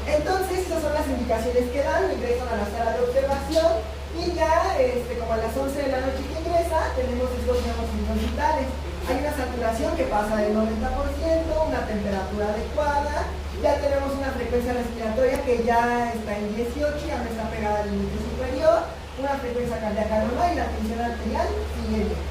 Entonces, esas son las indicaciones que dan, ingresan a la sala de observación y ya, como a las 11 de la noche que ingresa, tenemos estos nuevos signos vitales. Hay una saturación que pasa del 90%, una temperatura adecuada, ya tenemos una frecuencia respiratoria que ya está en 18, ya no está pegada al límite superior, una frecuencia cardíaca normal y la tensión arterial sigue bien.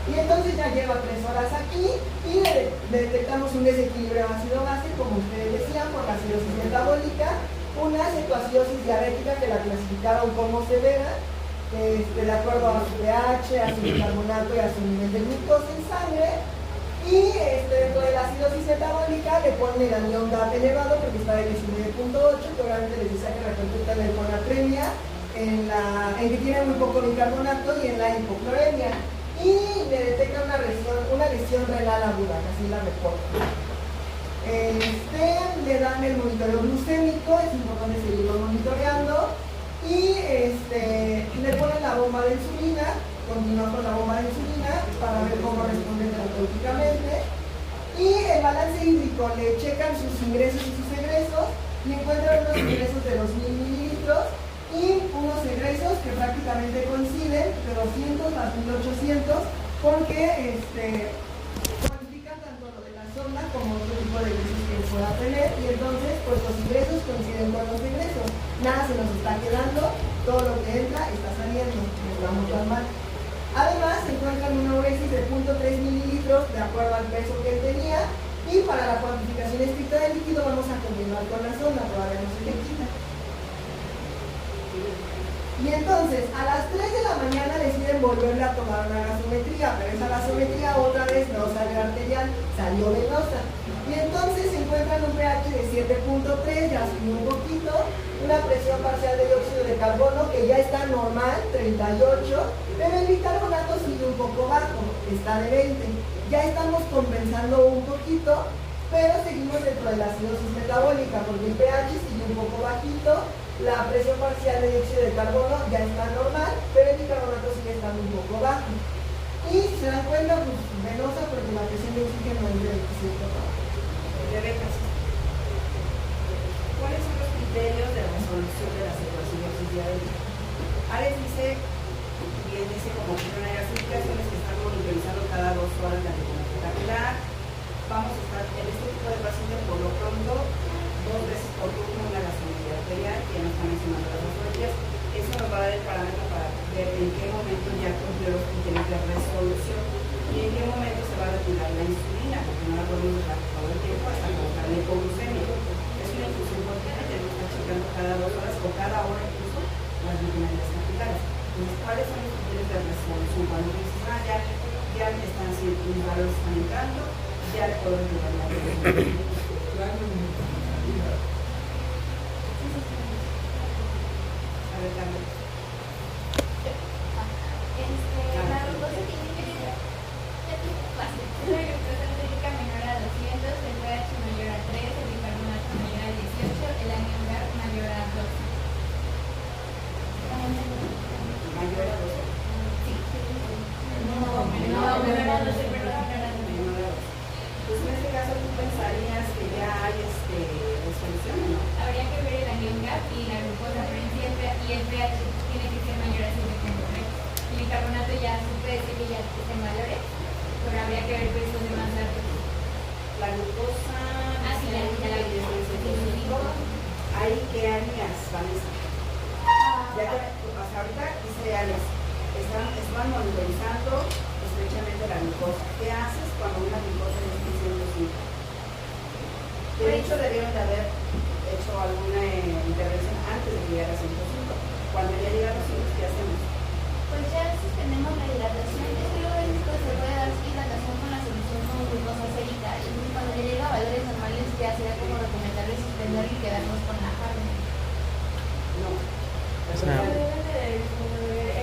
Y entonces ya lleva 3 horas aquí y le detectamos un desequilibrio ácido-base, como ustedes decían, por la acidosis metabólica, una cetoacidosis diabética que la clasificaron como severa, de acuerdo a su pH, a su bicarbonato y a su nivel de glucosa en sangre. Y dentro de la acidosis metabólica le ponen el anión GAP elevado porque está de 19.8, que obviamente les decía que repercute en la hiponatremia, en que tiene muy poco bicarbonato y en la hipocloremia. Y le detecta una lesión renal aguda, que así la reporta. Le dan el monitoreo glucémico, es importante seguirlo monitoreando. Y le ponen la bomba de insulina, continúa con la bomba de insulina para ver cómo responde terapéuticamente. Y el balance hídrico, le checan sus ingresos y sus egresos y encuentran unos ingresos de 2.000 mililitros y unos egresos que prácticamente coinciden de 200 a 1.800 porque cuantifican tanto lo de la sonda como otro tipo de ingresos que pueda tener y entonces pues los ingresos coinciden con los egresos. Nada se nos está quedando, todo lo que entra está saliendo, nos vamos tan mal. Además, se encuentran una uresis de 0.3 mililitros de acuerdo al peso que él tenía y para la cuantificación estricta del líquido vamos a continuar con la sonda, todavía no se le quita. Y entonces, a las 3 de la mañana deciden volverle a tomar una gasometría, pero esa gasometría otra vez no salió arterial, salió venosa. Y entonces se encuentran un pH de 7.3, ya subió un poquito, una presión parcial de dióxido de carbono que ya está normal, 38, pero el bicarbonato sigue un poco bajo, está de 20. Ya estamos compensando un poquito, pero seguimos dentro de la acidosis metabólica porque el pH sigue un poco bajito, la presión parcial de dióxido de carbono ya está normal, pero el bicarbonato sigue estando un poco bajo. Y si se dan cuenta, pues venosa porque la presión de oxígeno es de 27. ¿Cuáles son los criterios de resolución de la cetoacidosis diabética? Ares dice, bien dice como primera clasificaciones que están monitorizando cada 2 horas la temperatura capilar. Vamos a estar en este tipo de pacientes por lo pronto 2 veces por turno una gasometría arterial, que ya nos están mencionando las gasometrías. Eso nos va a dar el parámetro para ver en qué momento ya cumplió los criterios de resolución y en qué momento se va a retirar la insulina, porque no la podemos dejar todo el tiempo hasta colocar la hipoglucemia. Es una infusión continua, tenemos que estar checando cada 2 horas o cada hora incluso las luminarias capitales. Entonces, ¿cuáles son los criterios de resolución? Cuando dices, ya están, si mis valores están entrando, ya le puedo retirar la insulina. La glucosa tiene que ser la glucosa entérica menor a 200, el pH mayor a 3, el bicarbonato mayor a 18, el anión GAP mayor a 12. ¿Mayor a 12? Sí. No, menor a 12, perdón, menor a 12. Pues en este caso tú pensarías que ya hay resolución, ¿no? Habría que ver el anión GAP y la glucosa, pero y el pH tiene que ser mayor a 7.3. El bicarbonato ya puede decir que ya estén mayores, pero habría que ver pesos de más datos. La glucosa... Sí, ya la vi. ¿Hay qué áreas, Vanessa? Ya que, hasta ahorita dice áreas. Están monitorizando estrechamente la glucosa. ¿Qué haces cuando una glucosa es 105? De hecho, debieron de haber hecho alguna intervención antes de llegar a 105. Cuando ya llega a 200, ¿qué hacemos? Pues ya suspendemos la hidratación. Es que luego esto se puede dar hidratación con la solución con glucosa sérica. Y cuando ya llega a valores normales, ya sería como recomendable suspender y quedarnos con la carne. No. Deben de disminuir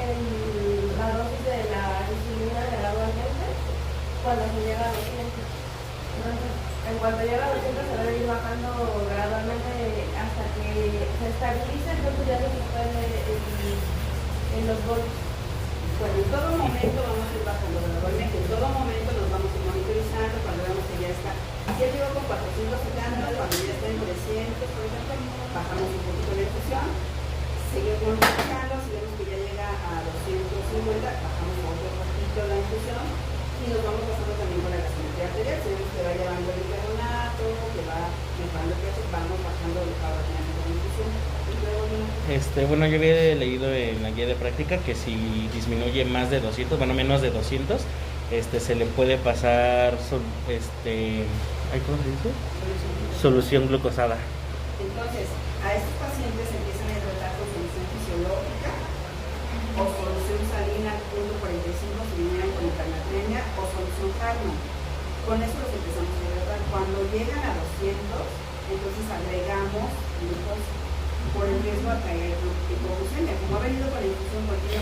la dosis de la insulina gradualmente cuando se llega a 200. Entonces, en cuanto llega a 200 se debe ir bajando gradualmente hasta que se estabilice, entonces ya se suspende el los golpes? Bueno, en todo momento vamos a ir bajando gradualmente, en todo momento nos vamos a ir monitorizando cuando vemos que ya está. Si él llegó con 470, cuando ya está en 300, por ejemplo, bajamos un poquito la infusión, seguimos monitorizando, si vemos que ya llega a 250, bajamos otro poquito la infusión y nos vamos pasando también con la gasometría arterial. Si vemos que va llevando el bicarbonato, que va mejorando el peso, vamos bajando paulatinamente la infusión. Bueno, yo había leído en la guía de práctica que si disminuye más de 200, bueno, menos de 200, se le puede pasar, ¿cómo se dice? Solución glucosada. Entonces, a estos pacientes empiezan a tratar con solución fisiológica o solución salina al punto 45 si vinieran con hipernatremia o solución Hartmann. Con eso los empezamos a tratar. Cuando llegan a 200, entonces agregamos glucosa por el riesgo de caer hipoglucemia. Como ha venido con la infusión continua,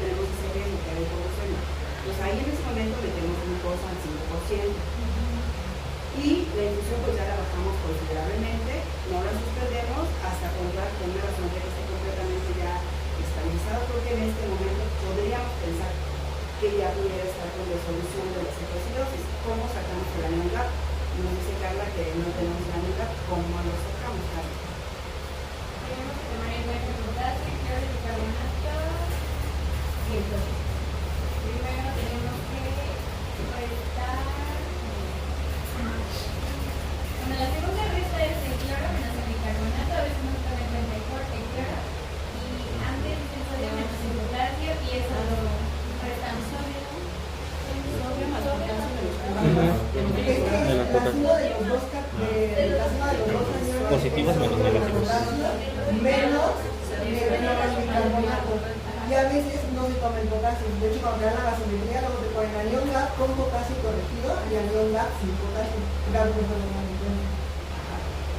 tenemos ese riesgo de caer hipoglucemia. Entonces ahí en ese momento metemos glucosa al 5%. Y la infusión pues ya la bajamos considerablemente, no la suspendemos hasta contar con una gasometría que esté completamente ya estabilizada, porque en este momento podríamos pensar que ya pudiera estar con resolución de la cetoacidosis. ¿Cómo sacamos el anion gap? Nos dice Carla que no tenemos el anion gap. ¿Cómo lo sacamos, Carla? Tenemos que tomar en cuenta el potasio, cloro de bicarbonato y el cloro. Primero tenemos que restar. Bueno, la segunda resta es el cloro menos el bicarbonato, a veces no se toma en cuenta el cloro. Y antes el sodio menos el potasio y eso lo restamos sodio más potasio. La suma de los dos Positivos menos negativos. Menos el bicarbonato. Y a veces no se toma el potasio. De hecho, cuando te dan la gasometría, luego te ponen anion gap con potasio corregido y anion gap sin potasio.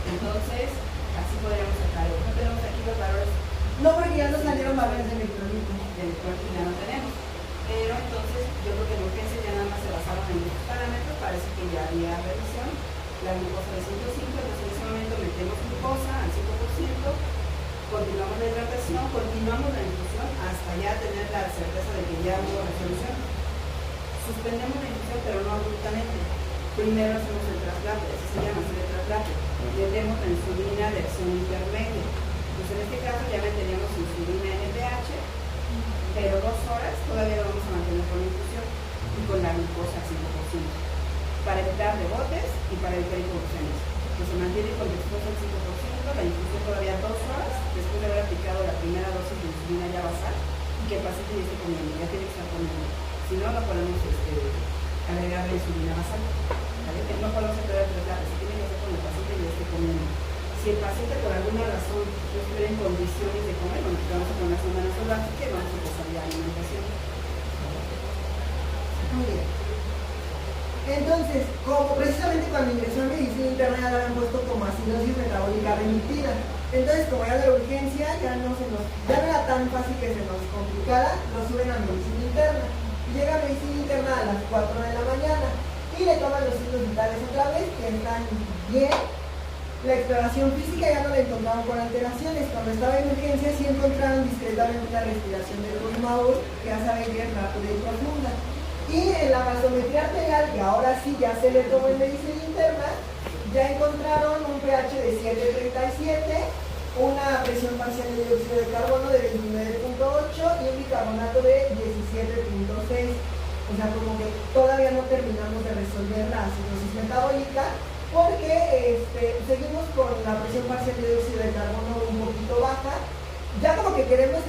Entonces, así podríamos sacar. No tenemos aquí los valores. No, porque ya no salieron valores de electrolito. De electrolito ya no tenemos. Pero entonces, yo creo que en urgencia ya nada más se basaron en estos parámetros. Parece que ya había revisión. La glucosa de 105, entonces en ese momento metemos glucosa al 5%, continuamos la hidratación, continuamos la infusión hasta ya tener la certeza de que ya hubo resolución. Suspendemos la infusión, pero no abruptamente. Primero hacemos el traslate, así se llama, hacer el traslate. Metemos la insulina de acción intermedia. Entonces en este caso ya meteríamos insulina NPH, pero 2 horas todavía lo vamos a mantener con la infusión y con la glucosa al 5%. Para evitar rebotes y para evitar hipoglucemias. Que se mantiene con glucosa al 5%, la infusión todavía 2 horas, después de haber aplicado la primera dosis de insulina ya basal, y que el paciente ya esté comiendo, ya tiene que estar comiendo. Si no, no podemos agregar la insulina basal. ¿Vale? No podemos esperar el traslado, se tiene que hacer con el paciente y ya esté comiendo. Si el paciente por alguna razón no estuviera en condiciones de comer, bueno, vamos a poner una sonda nasogástrica y vamos a empezar ya alimentación. Muy bien. Entonces, como precisamente cuando ingresó en medicina interna ya la habían puesto como acidosis metabólica remitida. Entonces, como era de urgencia, ya no era tan fácil que se nos complicara, lo suben a medicina interna. Llega a medicina interna a las 4 de la mañana y le toman los signos vitales otra vez, que están bien. La exploración física ya no la encontraron con alteraciones. Cuando estaba en urgencia sí encontraron discretamente una respiración de Kussmaul, que ya saben que es rápida y profunda. Y en la gasometría arterial, que ahora sí ya se le tomó en medicina interna, ya encontraron un pH de 7.37, una presión parcial de dióxido de carbono de 29.8 y un bicarbonato de 17.6. O sea, como que todavía no terminamos de resolver la acidosis metabólica, porque seguimos con la presión parcial de dióxido de carbono un poquito baja. Ya como que queremos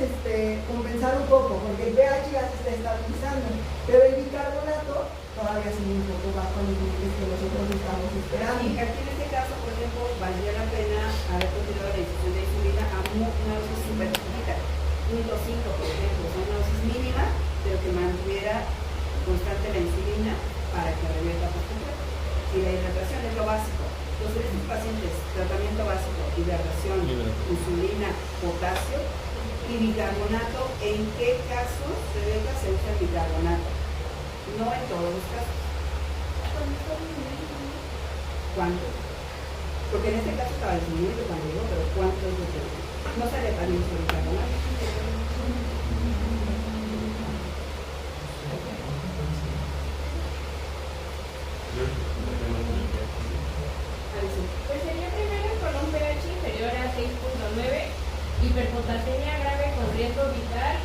compensar un poco, porque el pH ya se está estabilizando, pero el bicarbonato todavía sigue un poco bajo los límites que nosotros estamos esperando. Y aquí en este caso, por ejemplo, valdría la pena haber continuado la infusión de insulina a una dosis súper chiquita, 0.5 por ejemplo, una dosis mínima, pero que mantuviera constante la insulina para que revierta por completo. Y la hidratación es lo básico. Entonces, estos pacientes, tratamiento básico, hidratación, insulina, potasio y bicarbonato, ¿en qué casos se usa el bicarbonato? No en todos los casos. ¿Cuánto? Porque en este caso estaba disminuido cuando llegó, pero ¿cuánto es lo que no sale para el bicarbonato?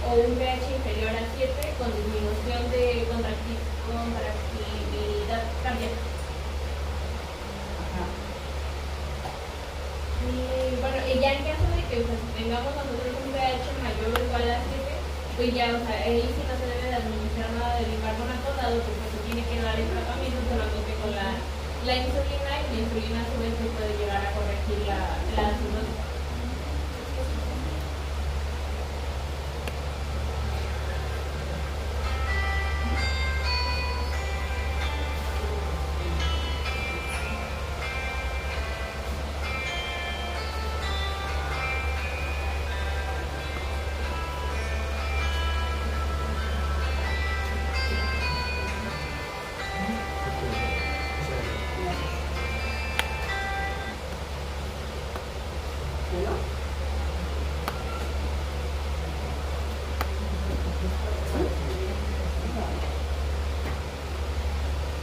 o un pH inferior a 7 con disminución de contractibilidad cardíaca. Ajá. Y bueno, y ya en caso de que pues, tengamos nosotros un pH mayor o igual a 7, pues ya, o sea, ahí sí no se debe de administrar nada de bicarbonato, dado que pues, se tiene que dar el tratamiento solamente con la insulina, y la insulina a su vez pues, puede llegar a corregir la acidosis.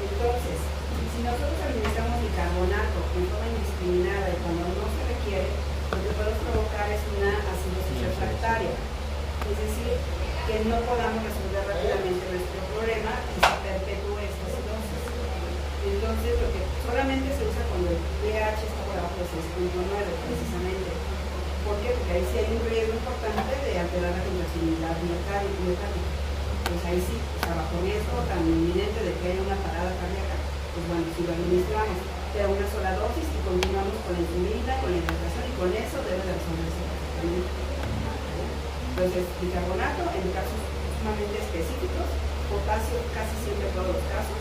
Entonces, si nosotros administramos bicarbonato en forma indiscriminada y cuando no se requiere, lo que podemos provocar es una acidosis refractaria, es decir, que no podamos resolver rápidamente nuestro problema y se perpetúe esta acidosis. Entonces, lo que solamente se usa cuando el pH está por abajo de 6.9 precisamente. ¿Por qué? Porque ahí sí hay un riesgo importante de alterar la contractilidad miocardica. Pues ahí sí, o sea, bajo riesgo tan inminente de que haya una parada cardíaca, pues bueno, si lo administramos de una sola dosis y continuamos con la insulina, con la hidratación y con eso debe de resolverse perfectamente. Entonces, bicarbonato en casos sumamente específicos, potasio casi siempre en todos los casos,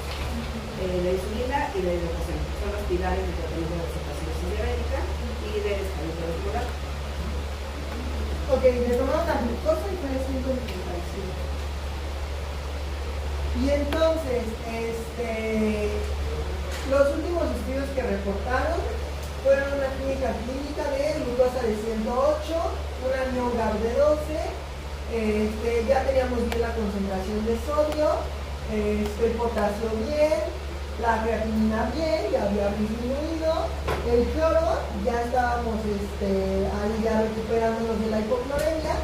la insulina y la hidratación son los pilares del tratamiento de la cetoacidosis diabética y del escalón vascular. Ok, le tomamos la glucosa y fue 5.35. Y entonces, los últimos estudios que reportaron fueron una clínica de glucosa de 108, una NeoGAP de 12, ya teníamos bien la concentración de sodio, el potasio bien, la creatinina bien, ya había disminuido, el cloro, ya estábamos ahí ya recuperándonos de la hipocloremia.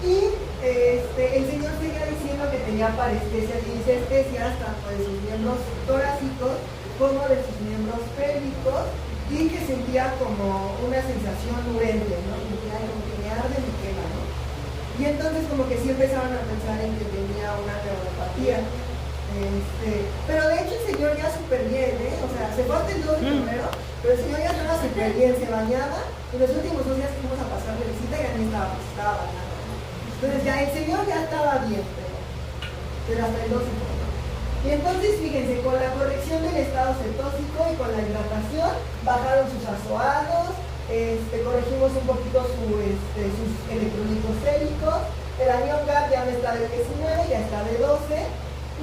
Y el señor seguía diciendo que tenía parestesias y disestesias tanto de sus miembros torácicos como de sus miembros pélvicos y que sentía como una sensación urente, ¿no? Como que me arde, me quema, ¿no? Y entonces como que sí empezaron a pensar en que tenía una neuropatía. Pero de hecho el señor ya súper bien, ¿eh? O sea, se fue hasta el 2 de febrero, pero el señor ya estaba súper bien, se bañaba y los últimos 2 días que fuimos a pasar de visita ya ni estaba bañado. Entonces ya el señor ya estaba bien, pero hasta el 12. Y entonces fíjense, con la corrección del estado cetósico y con la hidratación, bajaron sus azoados, corregimos un poquito sus electrolitos séricos, el anión GAP ya no está de 19, ya está de 12,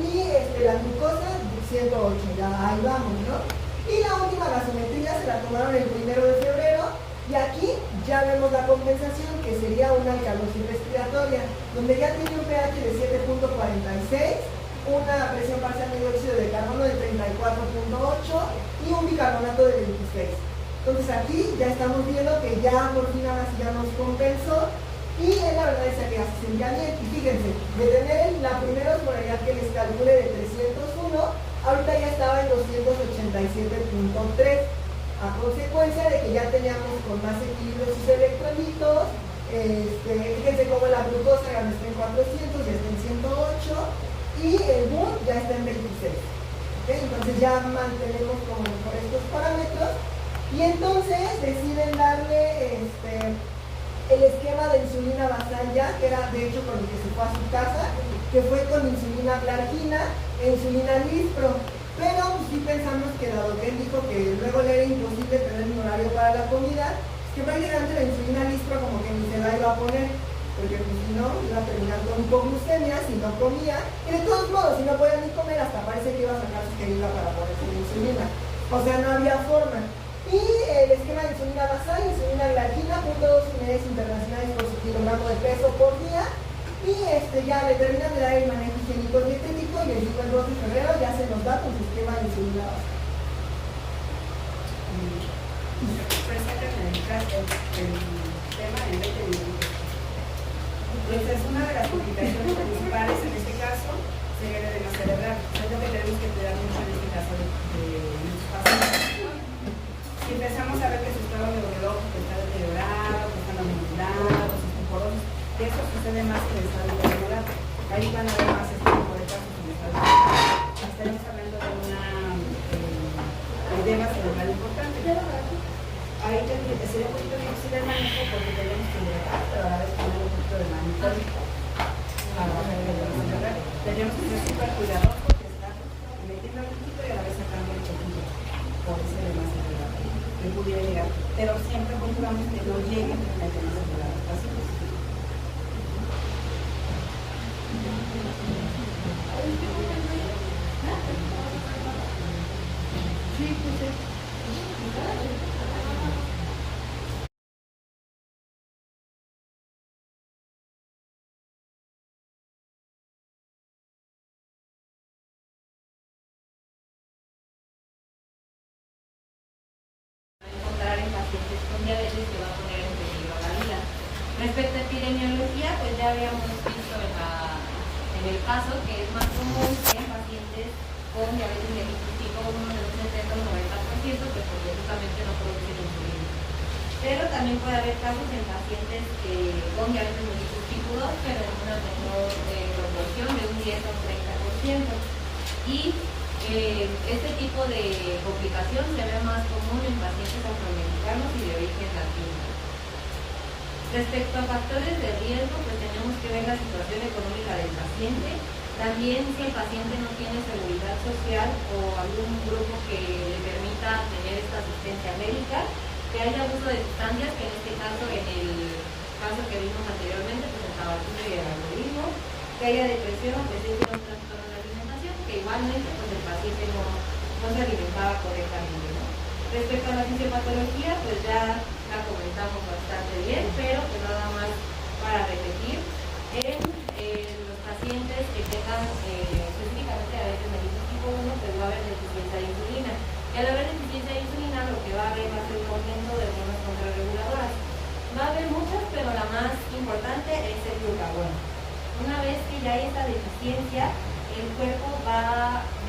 y la glucosa 108, ya ahí vamos, ¿no? Y la última gasometría se la tomaron el 1 de febrero, y aquí ya vemos la compensación, que sería una alcalosis respiratoria, donde ya tiene un pH de 7.46, una presión parcial de dióxido de carbono de 34.8 y un bicarbonato de 26. Entonces aquí ya estamos viendo que ya por fin ahora sí ya nos compensó y la verdad es que ya se sentía bien. Y fíjense, de tener la primera osmolaridad que les calcule de 301, ahorita ya estaba en 287.3. A consecuencia de que ya teníamos con más equilibrio sus electrolitos, fíjense cómo la glucosa ya no está en 400, ya está en 108 y el BUN ya está en 26. ¿Okay? Entonces ya mantenemos como por estos parámetros y entonces deciden darle el esquema de insulina basal ya, que era de hecho con el que se fue a su casa, que fue con insulina glargina e insulina lispro. Pero pues, sí pensamos que dado que él dijo que luego le era imposible tener un horario para la comida, que prácticamente la insulina lispro como que ni se la iba a poner, porque pues si no, iba a terminar con hipoglucemia si no comía, y de todos modos, si no podía ni comer, hasta parece que iba a sacar su querida para ponerse la insulina. O sea, no había forma. Y el esquema de insulina basal, insulina glargina, 0.2 unidades internacionales por kilogramo de peso por día, y ya le terminan de dar el manejo higiénico dietético y el 2 de febrero ya se nos da con su esquema de insulina basal. Preséntenme el tema en 20 minutos. Entonces, una de las complicaciones principales en este caso sería el edema cerebral. Es lo que tenemos que cuidar mucho en este caso de los pacientes. Si empezamos a ver que su estado neurológico está deteriorado, que están aumentados, osteoporosis, y eso sucede más en el estado irregular. Ahí van a haber más este tipo de casos en el estado irregular. Estaremos hablando de una edema cerebral importante. Ahí sería un poquito difícil el manejo porque tenemos que hidratar, pero a la vez poner un poquito de manicol para bajar el edema cerebral. Tendríamos que ser súper cuidadosos porque está metiendo el poquito y a la vez sacando el poquito por ese edema cerebral que pudiera llegar. Pero siempre procuramos que no llegue el edema cerebral a los pacientes. Sí, pues sí. Encontrar en pacientes con diabetes que va a poner en peligro la vida. Respecto a epidemiología, pues ya habíamos visto en el caso que es más común en pacientes con diabetes mellitus tipo 1 de un 70-90% que porque justamente no producen insulina. Pero también puede haber casos en pacientes con diabetes mellitus tipo 2, pero en una menor proporción de un 10 a un 30%. Y este tipo de complicación se ve más común en pacientes afroamericanos y de origen latino. Respecto a factores de riesgo, pues tenemos que ver la situación económica del paciente, también si el paciente no tiene seguridad social o algún grupo que le permita tener esta asistencia médica, que haya abuso de sustancias, que en este caso, en el caso que vimos anteriormente, pues el tabaquismo y el alcoholismo, que haya depresión, que se un trastorno de alimentación, que igualmente pues el paciente no se alimentaba correctamente, ¿no? Respecto a la fisiopatología, pues ya la comentamos bastante bien, pero pues nada más para repetir, en los pacientes que tengan específicamente diabetes mellitus tipo 1, pues va a haber deficiencia de insulina. Y al haber deficiencia de insulina, lo que va a haber va a ser un aumento de hormonas contrarreguladoras. Va a haber muchas, pero la más importante es el glucagón. Una vez que ya hay esta deficiencia, el cuerpo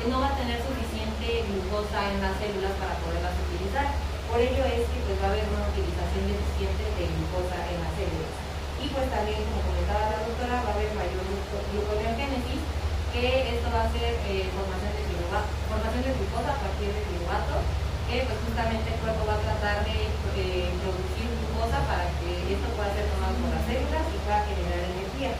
no va a tener suficiente glucosa en las células para poderlas utilizar. Por ello es que pues, va a haber una utilización deficiente de glucosa en las células. Y pues también, como comentaba la doctora, va a haber mayor gluconeogénesis, que esto va a ser formación de glucosa a partir de piruvato, que pues justamente el cuerpo va a tratar de producir glucosa para que esto pueda ser tomado por las células y pueda generar energía.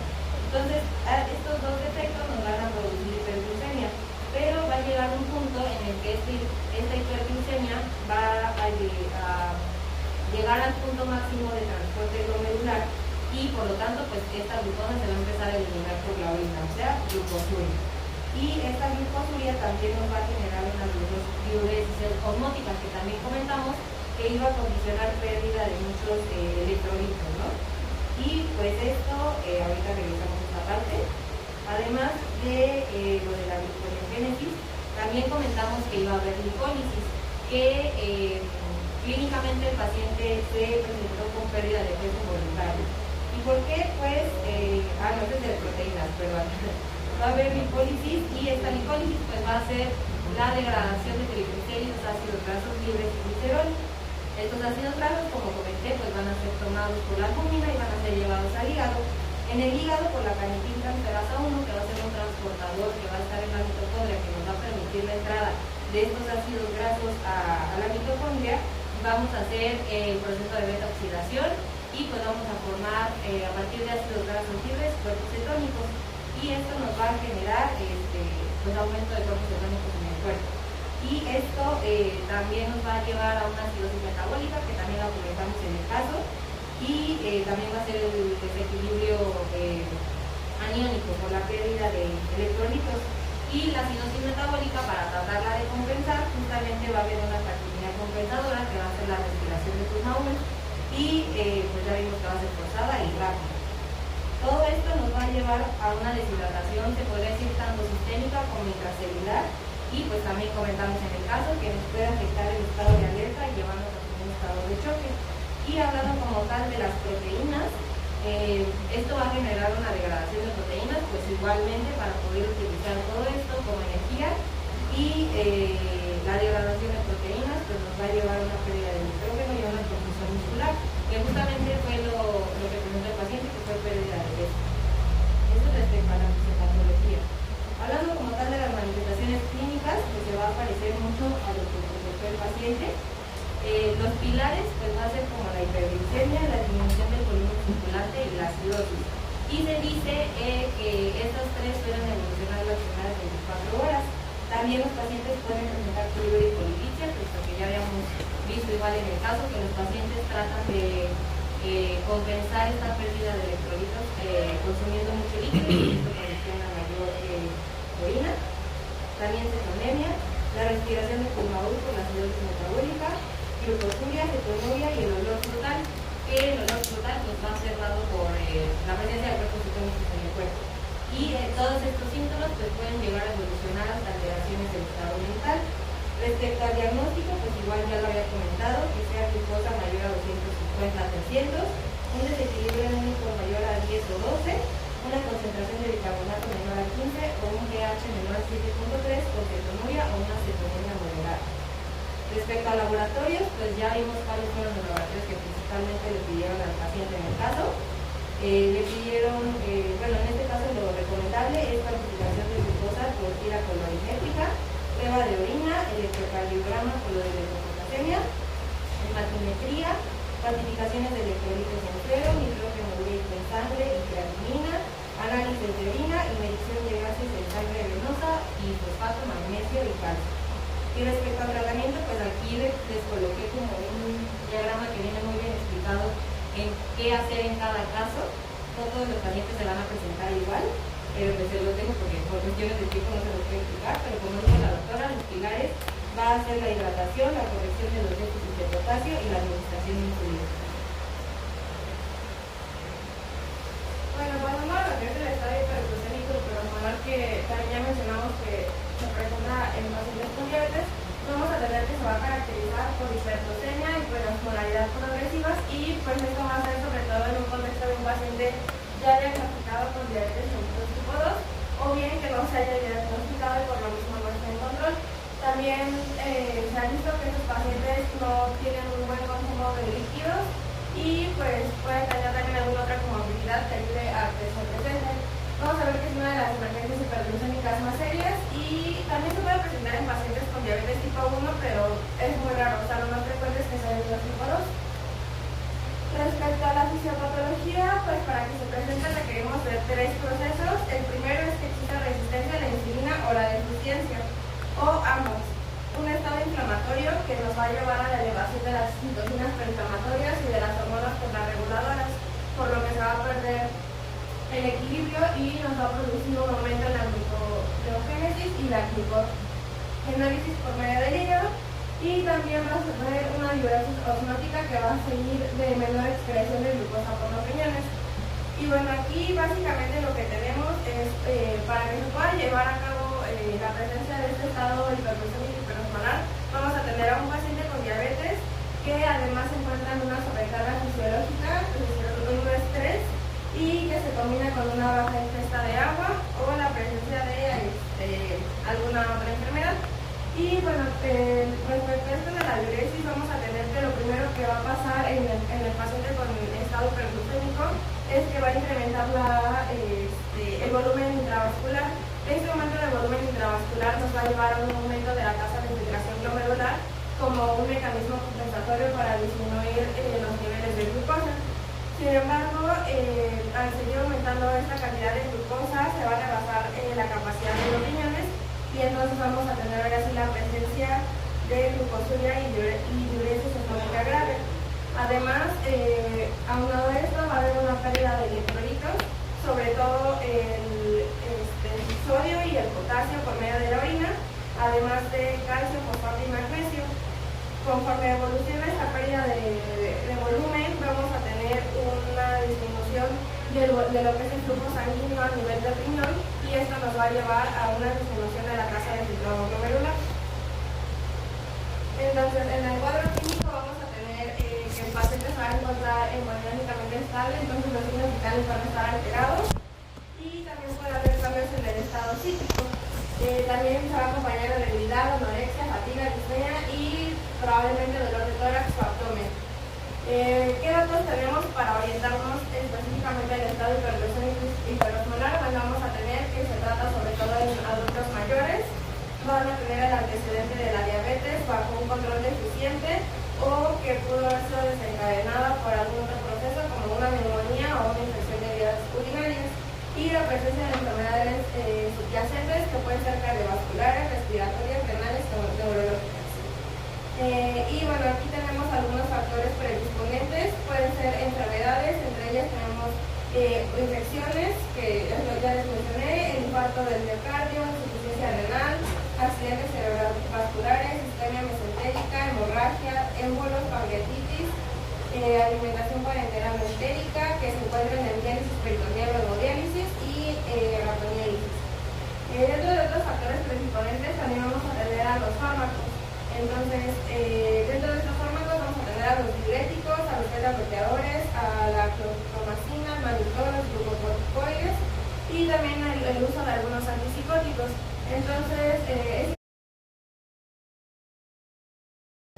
Entonces, estos dos efectos nos van a producir hiperglucemia, pero va a llegar un punto en el que esta hiperglucemia va a llegar al punto máximo de transporte glomerular y por lo tanto, pues esta glucosa se va a empezar a eliminar por la orina, o sea, glucosuria. Y esta glucosuria también nos va a generar una diuresis osmótica, que también comentamos que iba a condicionar pérdida de muchos electrolitos, ¿no? Y pues esto, ahorita revisamos esta parte. Además de lo de la gluconeogénesis, también comentamos que iba a haber glicólisis, que clínicamente el paciente se presentó con pérdida de peso voluntario. ¿Y por qué? Pues, no es de proteínas, perdón. Va a haber glicólisis y esta glicólisis pues va a ser la degradación de triglicéridos, ácidos grasos libres y glicerol. Estos ácidos grasos, como comenté, pues van a ser tomados por la albúmina y van a ser llevados al hígado. En el hígado, por la carnitina-transferasa 1, que va a ser un transportador que va a estar en la mitocondria, que nos va a permitir la entrada de estos ácidos grasos a la mitocondria, vamos a hacer el proceso de beta-oxidación y pues vamos a formar, a partir de ácidos grasos libres, cuerpos cetónicos. Y esto nos va a generar pues, aumento de cuerpos cetónicos en el cuerpo. Y esto también nos va a llevar a una acidosis metabólica, que también la comentamos en el caso, y también va a ser el desequilibrio aniónico por la pérdida de electrolitos. Y la acidosis metabólica, para tratarla de compensar, justamente va a haber una actividad compensadora que va a ser la respiración de pulmón y pues ya vimos que va a ser forzada y rápida. Todo esto nos va a llevar a una deshidratación, se podría decir, tanto sistémica como intracelular. Y pues también comentamos en el caso que nos puede afectar el estado de alerta y llevarnos a un estado de choque. Y hablando como tal de las proteínas, esto va a generar igualmente para poder utilizar todo esto como energía. Y la degradación de proteínas pues nos va a llevar a una pérdida de nitrógeno y a una confusión muscular, que justamente fue lo que presentó el paciente, que fue pérdida de peso. Eso respecto a la fisiopatología. Hablando como tal de las manifestaciones clínicas, pues se va a parecer mucho a lo que presentó el paciente. Los pilares pues va a ser como la hiperglicemia, la disminución del volumen circulante y la acidosis. Y se dice que estas tres suelen evolucionar las primeras 24 horas. También los pacientes pueden presentar fiebre y polipsia, puesto que ya habíamos visto igual en el caso que los pacientes tratan de compensar esta pérdida de electrolitos consumiendo mucho líquido y esto condiciona mayor orina. También cetonemia, la respiración de pulmón por la acidosis metabólica, glucosuria, cetonuria y el olor frutal, que el olor frutal pues, va a ser dado por la presencia de cuerpos cetónicos en el cuerpo. Y todos estos síntomas pues, pueden llegar a evolucionar hasta alteraciones del estado mental. Respecto al diagnóstico, pues igual ya lo había comentado, que sea glucosa mayor a 250-300, un desequilibrio anémico mayor a 10 o 12, una concentración de bicarbonato menor a 15 o un pH menor a 7.3 con cetonuria o una cetonemia moderada. Respecto a laboratorios, pues ya vimos cuáles fueron los laboratorios que principalmente le pidieron al paciente en el caso. Le pidieron, bueno, en este caso lo recomendable es cuantificación de glucosa por tira colorimétrica, prueba de orina, electrocardiograma por lo de electropotasemia, hematometría, cuantificaciones de electrolitos en suero, nitrógeno ureico en sangre y creatinina, análisis de orina y medición de gases en sangre venosa y fosfato, magnesio y calcio. Y respecto al tratamiento, pues aquí les coloqué como un diagrama que viene muy bien explicado en qué hacer en cada caso. No todos los pacientes se van a presentar igual, pero pues se los dejo porque por cuestiones de tiempo no se los puedo explicar, pero como dijo la doctora, los pilares va a ser la hidratación, la corrección de los déficits de potasio y la administración de insulina. Bueno, pasando a lo que es el estadio hiperglucémico hiperosmolar, que también ya mencionamos que se presenta en pacientes con diabetes, vamos a tener que se va a caracterizar por hiperglucemia y hiperosmolaridad progresivas, y pues esto va a ser sobre todo en un contexto de un paciente ya diagnosticado con diabetes mellitus tipo 2 o bien que no se haya diagnosticado y por lo mismo no esté en control. También se ha visto que estos pacientes no tienen un buen consumo de líquidos y pues pueden tener también alguna otra comorbilidad que ayude a que se presenten. Vamos a ver que es una de las emergencias hiperglucémicas más serias y también se puede presentar en pacientes con diabetes tipo 1, pero es muy raro, o sea, lo más frecuente es que sea diabetes tipo 2. Respecto a la fisiopatología, pues para que se presente requerimos de tres procesos. El primero es que exista resistencia a la insulina o la deficiencia, o ambos. Un estado inflamatorio que nos va a llevar a la elevación de las citocinas proinflamatorias y de las hormonas reguladoras, por lo que se va a perder el equilibrio y nos va a producir un aumento en la gluconeogénesis y la glucogénesis por medio del hígado, y también va a tener una diuresis osmótica que va a seguir de menor excreción de glucosa por los riñones. Y bueno, aquí básicamente lo que tenemos es, para que se pueda llevar a cabo la presencia de este estado hiperglucémico hiperosmolar, vamos a tener a un paciente con diabetes que además se encuentra en una sobrecarga fisiológica, es decir, un estrés, y que se combina con una baja ingesta de agua o la presencia de alguna otra enfermedad. Y bueno, respecto a esto de la diuresis, vamos a tener que lo primero que va a pasar en el paciente con estado hiperglucémico es que va a incrementar el volumen intravascular. Este aumento del volumen intravascular nos va a llevar a un aumento de la tasa de filtración glomerular como un mecanismo compensatorio para disminuir los niveles de glucosa. Sin embargo, al seguir aumentando esta cantidad de glucosa, se va a rebasar la capacidad de los riñones y entonces vamos a tener ahora sí la presencia de glucosuria y diuresis osmótica grave. Además, aunado a esto, va a haber una pérdida de electrolitos, sobre todo el sodio y el potasio por medio de la orina, además de calcio, fosfato y magnesio. Conforme evoluciona esta pérdida de volumen, vamos a tener una disminución de lo que es el flujo sanguíneo a nivel del riñón, y esto nos va a llevar a una disminución de la tasa de filtrado glomerular. Entonces, en el cuadro clínico vamos a tener que el paciente se va a encontrar hemodinámicamente estable, entonces los signos vitales van a estar alterados, y también puede haber cambio también se va a acompañar de debilidad, anorexia, fatiga, disnea y probablemente dolor de tórax o abdomen. ¿Qué datos tenemos para orientarnos específicamente del estado de hipertensión hiperosmolar? Bueno, vamos a tener que se trata sobre todo en adultos mayores, van a tener el antecedente de la diabetes bajo un control deficiente o que pudo haber sido desencadenada por algún otro proceso como una neumonía o una infección de vías urinarias, y la presencia de enfermedades subyacentes que pueden ser cardiovasculares, respiratorias, renales o neurológicas. Y bueno, aquí tenemos algunos factores predisponentes, pueden ser enfermedades, entre ellas tenemos infecciones, que ya les mencioné, el infarto del miocardio, insuficiencia renal, accidentes cerebrovasculares, isquemia mesentérica, hemorragia, émbolos, pancreatitis, alimentación parenteral entérica, que se encuentran en diálisis peritoneal o hemodiálisis y hepatodiálisis. Dentro de otros factores predisponentes también vamos a tener a los fármacos. Entonces, dentro de estos fármacos vamos a tener a los diuréticos, a los beta-bloqueadores, a la clorpromacina, al mannitol, los glucocorticoides y también el uso de algunos antipsicóticos. Entonces, es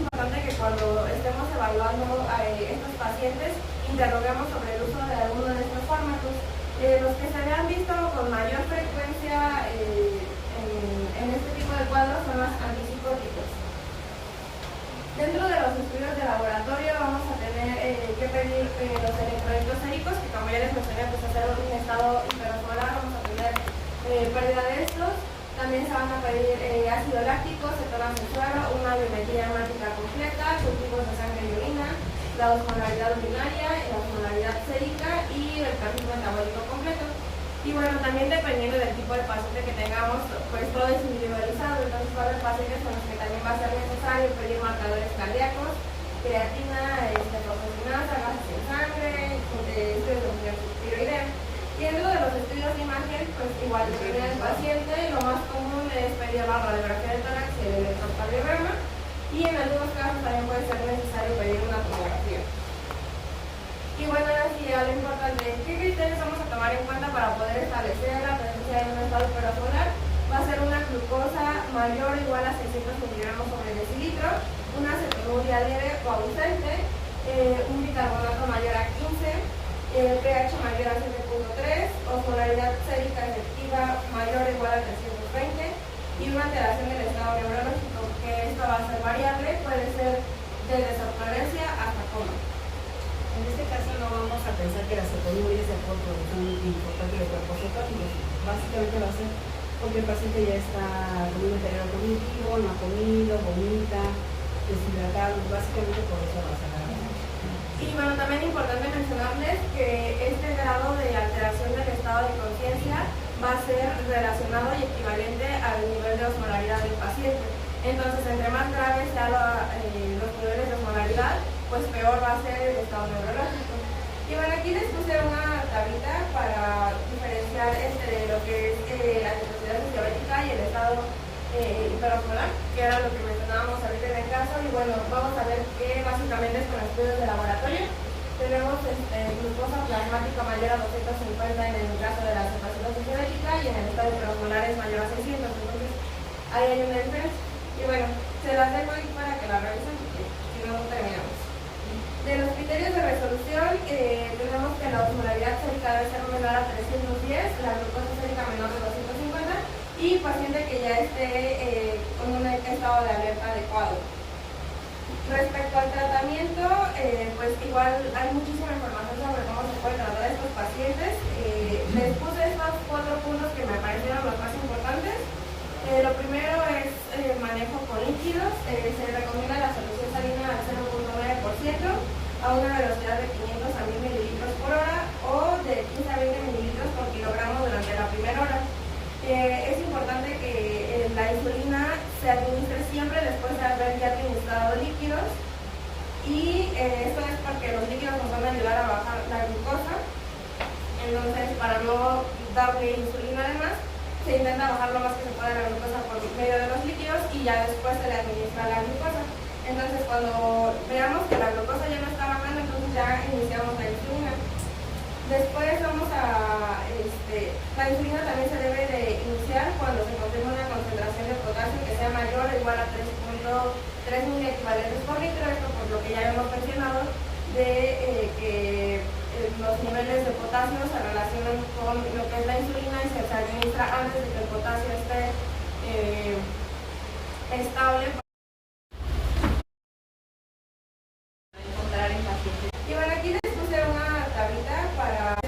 importante que cuando estemos evaluando a estos pacientes, interroguemos sobre el uso de alguno de estos fármacos. Los que se han visto con mayor frecuencia en este tipo de cuadros son los antipsicóticos. Dentro de los estudios de laboratorio vamos a tener que pedir los electrolitos séricos, que como ya les mencioné, pues hacer un estado hiperosmolar, vamos a tener pérdida de estos. También se van a pedir ácido láctico, cetonas en suero, una biometría hemática completa, cultivos de sangre y orina, la osmolaridad urinaria, la osmolaridad sérica y el perfil metabólico completo. Y bueno, también dependiendo del tipo de paciente que tengamos, pues todo es individualizado. Entonces va a haber pacientes con los que también va a ser necesario pedir marcadores cardíacos, creatina, proporcionada, gases en sangre, estudios de función tiroidea. Y dentro de los estudios de imagen, pues igual depende del paciente, lo más común es pedir la radiografía del tórax y el electrocardiograma, y en algunos casos también puede ser necesario pedir una tomografía. Y bueno, ahora sí, a lo importante, ¿qué criterios vamos a tomar en cuenta para poder establecer la presencia de un estado hiperosmolar? Va a ser una glucosa mayor o igual a 600 miligramos sobre decilitro, una cetonuria leve o ausente, un bicarbonato mayor a 15, pH mayor a 7.3, osmolaridad sérica efectiva mayor o igual a 320 y una alteración del estado neurológico, que esto va a ser variable, puede ser desde somnolencia hasta coma. En este caso no vamos a pensar que la cetonuria sea por producción importante de cuerpos cetónicos. Básicamente va a ser porque el paciente ya está con un deterioro cognitivo, no ha comido, vomita, deshidratado, básicamente por eso va a ser. Y bueno, también es importante mencionarles que este grado de alteración del estado de conciencia va a ser relacionado y equivalente al nivel de osmolaridad del paciente. Entonces, entre más graves sean los niveles de osmolaridad, pues peor va a ser el estado neurológico. Y bueno, aquí les puse una tablita para diferenciar entre lo que es la cetoacidosis diabética y el estado hiperosmolar, que era lo que mencionábamos ahorita en el caso. Y bueno, vamos a ver que básicamente es con estudios de laboratorio. Tenemos glucosa plasmática mayor a 250 en el caso de la cetoacidosis diabética y en el estado hiperosmolar es mayor a 600. Entonces, ahí hay una diferencia. Y bueno, se las dejo ahí para que la revisen porque si no, no terminamos. De los criterios de resolución, tenemos que la osmolaridad sérica debe ser menor a 310, la glucosa sérica menor de 250 y paciente que ya esté con un estado de alerta adecuado. Respecto al tratamiento, pues igual hay muchísima información sobre cómo se puede tratar a estos pacientes. Les puse estos 4 puntos que me parecieron los más importantes. Lo primero es manejo con líquidos. Se recomienda la solución salina al 0.9% a una velocidad de 500 a 1000 mililitros por hora o de 15 a 20 mililitros por kilogramo durante la primera hora. Es importante que la insulina se administre siempre después de haber ya administrado líquidos, y esto es porque los líquidos nos van a ayudar a bajar la glucosa. Entonces, para no darle insulina además, se intenta bajar lo más que se pueda la glucosa por medio de los líquidos y ya después se le administra la glucosa. Entonces, cuando veamos que la glucosa ya no está bajando, entonces ya iniciamos la insulina. Después vamos a, la insulina también se debe de iniciar cuando se confirma una concentración 3.000 equivalentes por litro, esto por lo que ya hemos mencionado, de que los niveles de potasio se relacionan con lo que es la insulina y se administra antes de que el potasio esté estable para encontrar en pacientes. Y bueno, aquí les puse una tablita para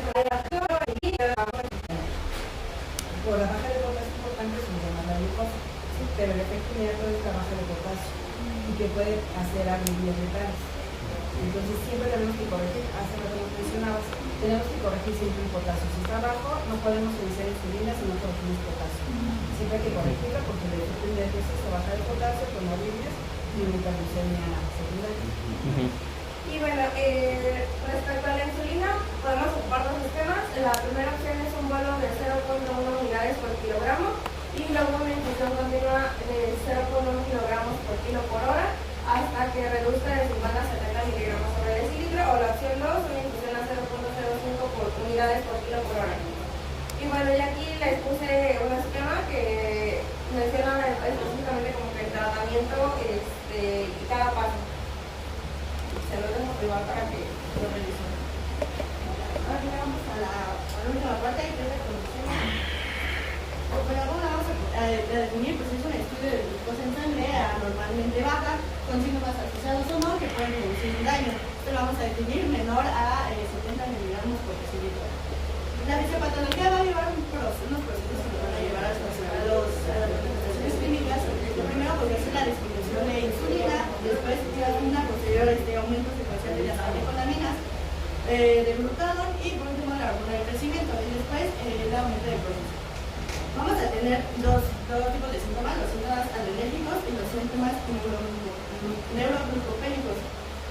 Por la baja de potasio es importante solucionar la glucosa, ¿sí? Pero el efecto inmediato es la baja de potasio y que puede hacer arritmias letales. Entonces siempre tenemos que corregir, hace lo que nos mencionabas, tenemos que corregir siempre el potasio. Si está bajo, no podemos iniciar insulina si no corregimos potasio. Siempre hay que corregirla porque el efecto inmediato es eso, baja de potasio con arritmias y una hiperglucemia secundaria. Y bueno, respecto a la insulina, podemos ocupar dos esquemas. La primera opción es un vuelo de 0.1 unidades por kilogramo y luego una infusión continua de 0.1 kilogramos por kilo por hora hasta que reduzca de 50 a 70 miligramos sobre decilitro, o la opción 2, una infusión a 0.05 por unidades por kilo por hora. Y bueno, y aquí les puse un esquema que menciona específicamente como que el tratamiento y cada paso. Se lo dejo igual para que lo revisen. Ahora llegamos a la última parte, que es la condición. Bueno, vamos a definir, pues es un estudio de glucosa en sangre anormalmente baja, con síntomas asociados o no que pueden producir un daño. Esto lo vamos a definir menor a 70 miligramos por decilitro. La fisiopatología va a llevar unos procesos que van a llevar a las manifestaciones clínicas. Lo primero podría ser la disminución de insulina, después una posterior aumento secuencial de las catecolaminas, de glutadón y por último la hormona de crecimiento y después el aumento de proceso. Vamos a tener dos tipos de síntomas, los síntomas adrenérgicos y los síntomas neuroglucopénicos.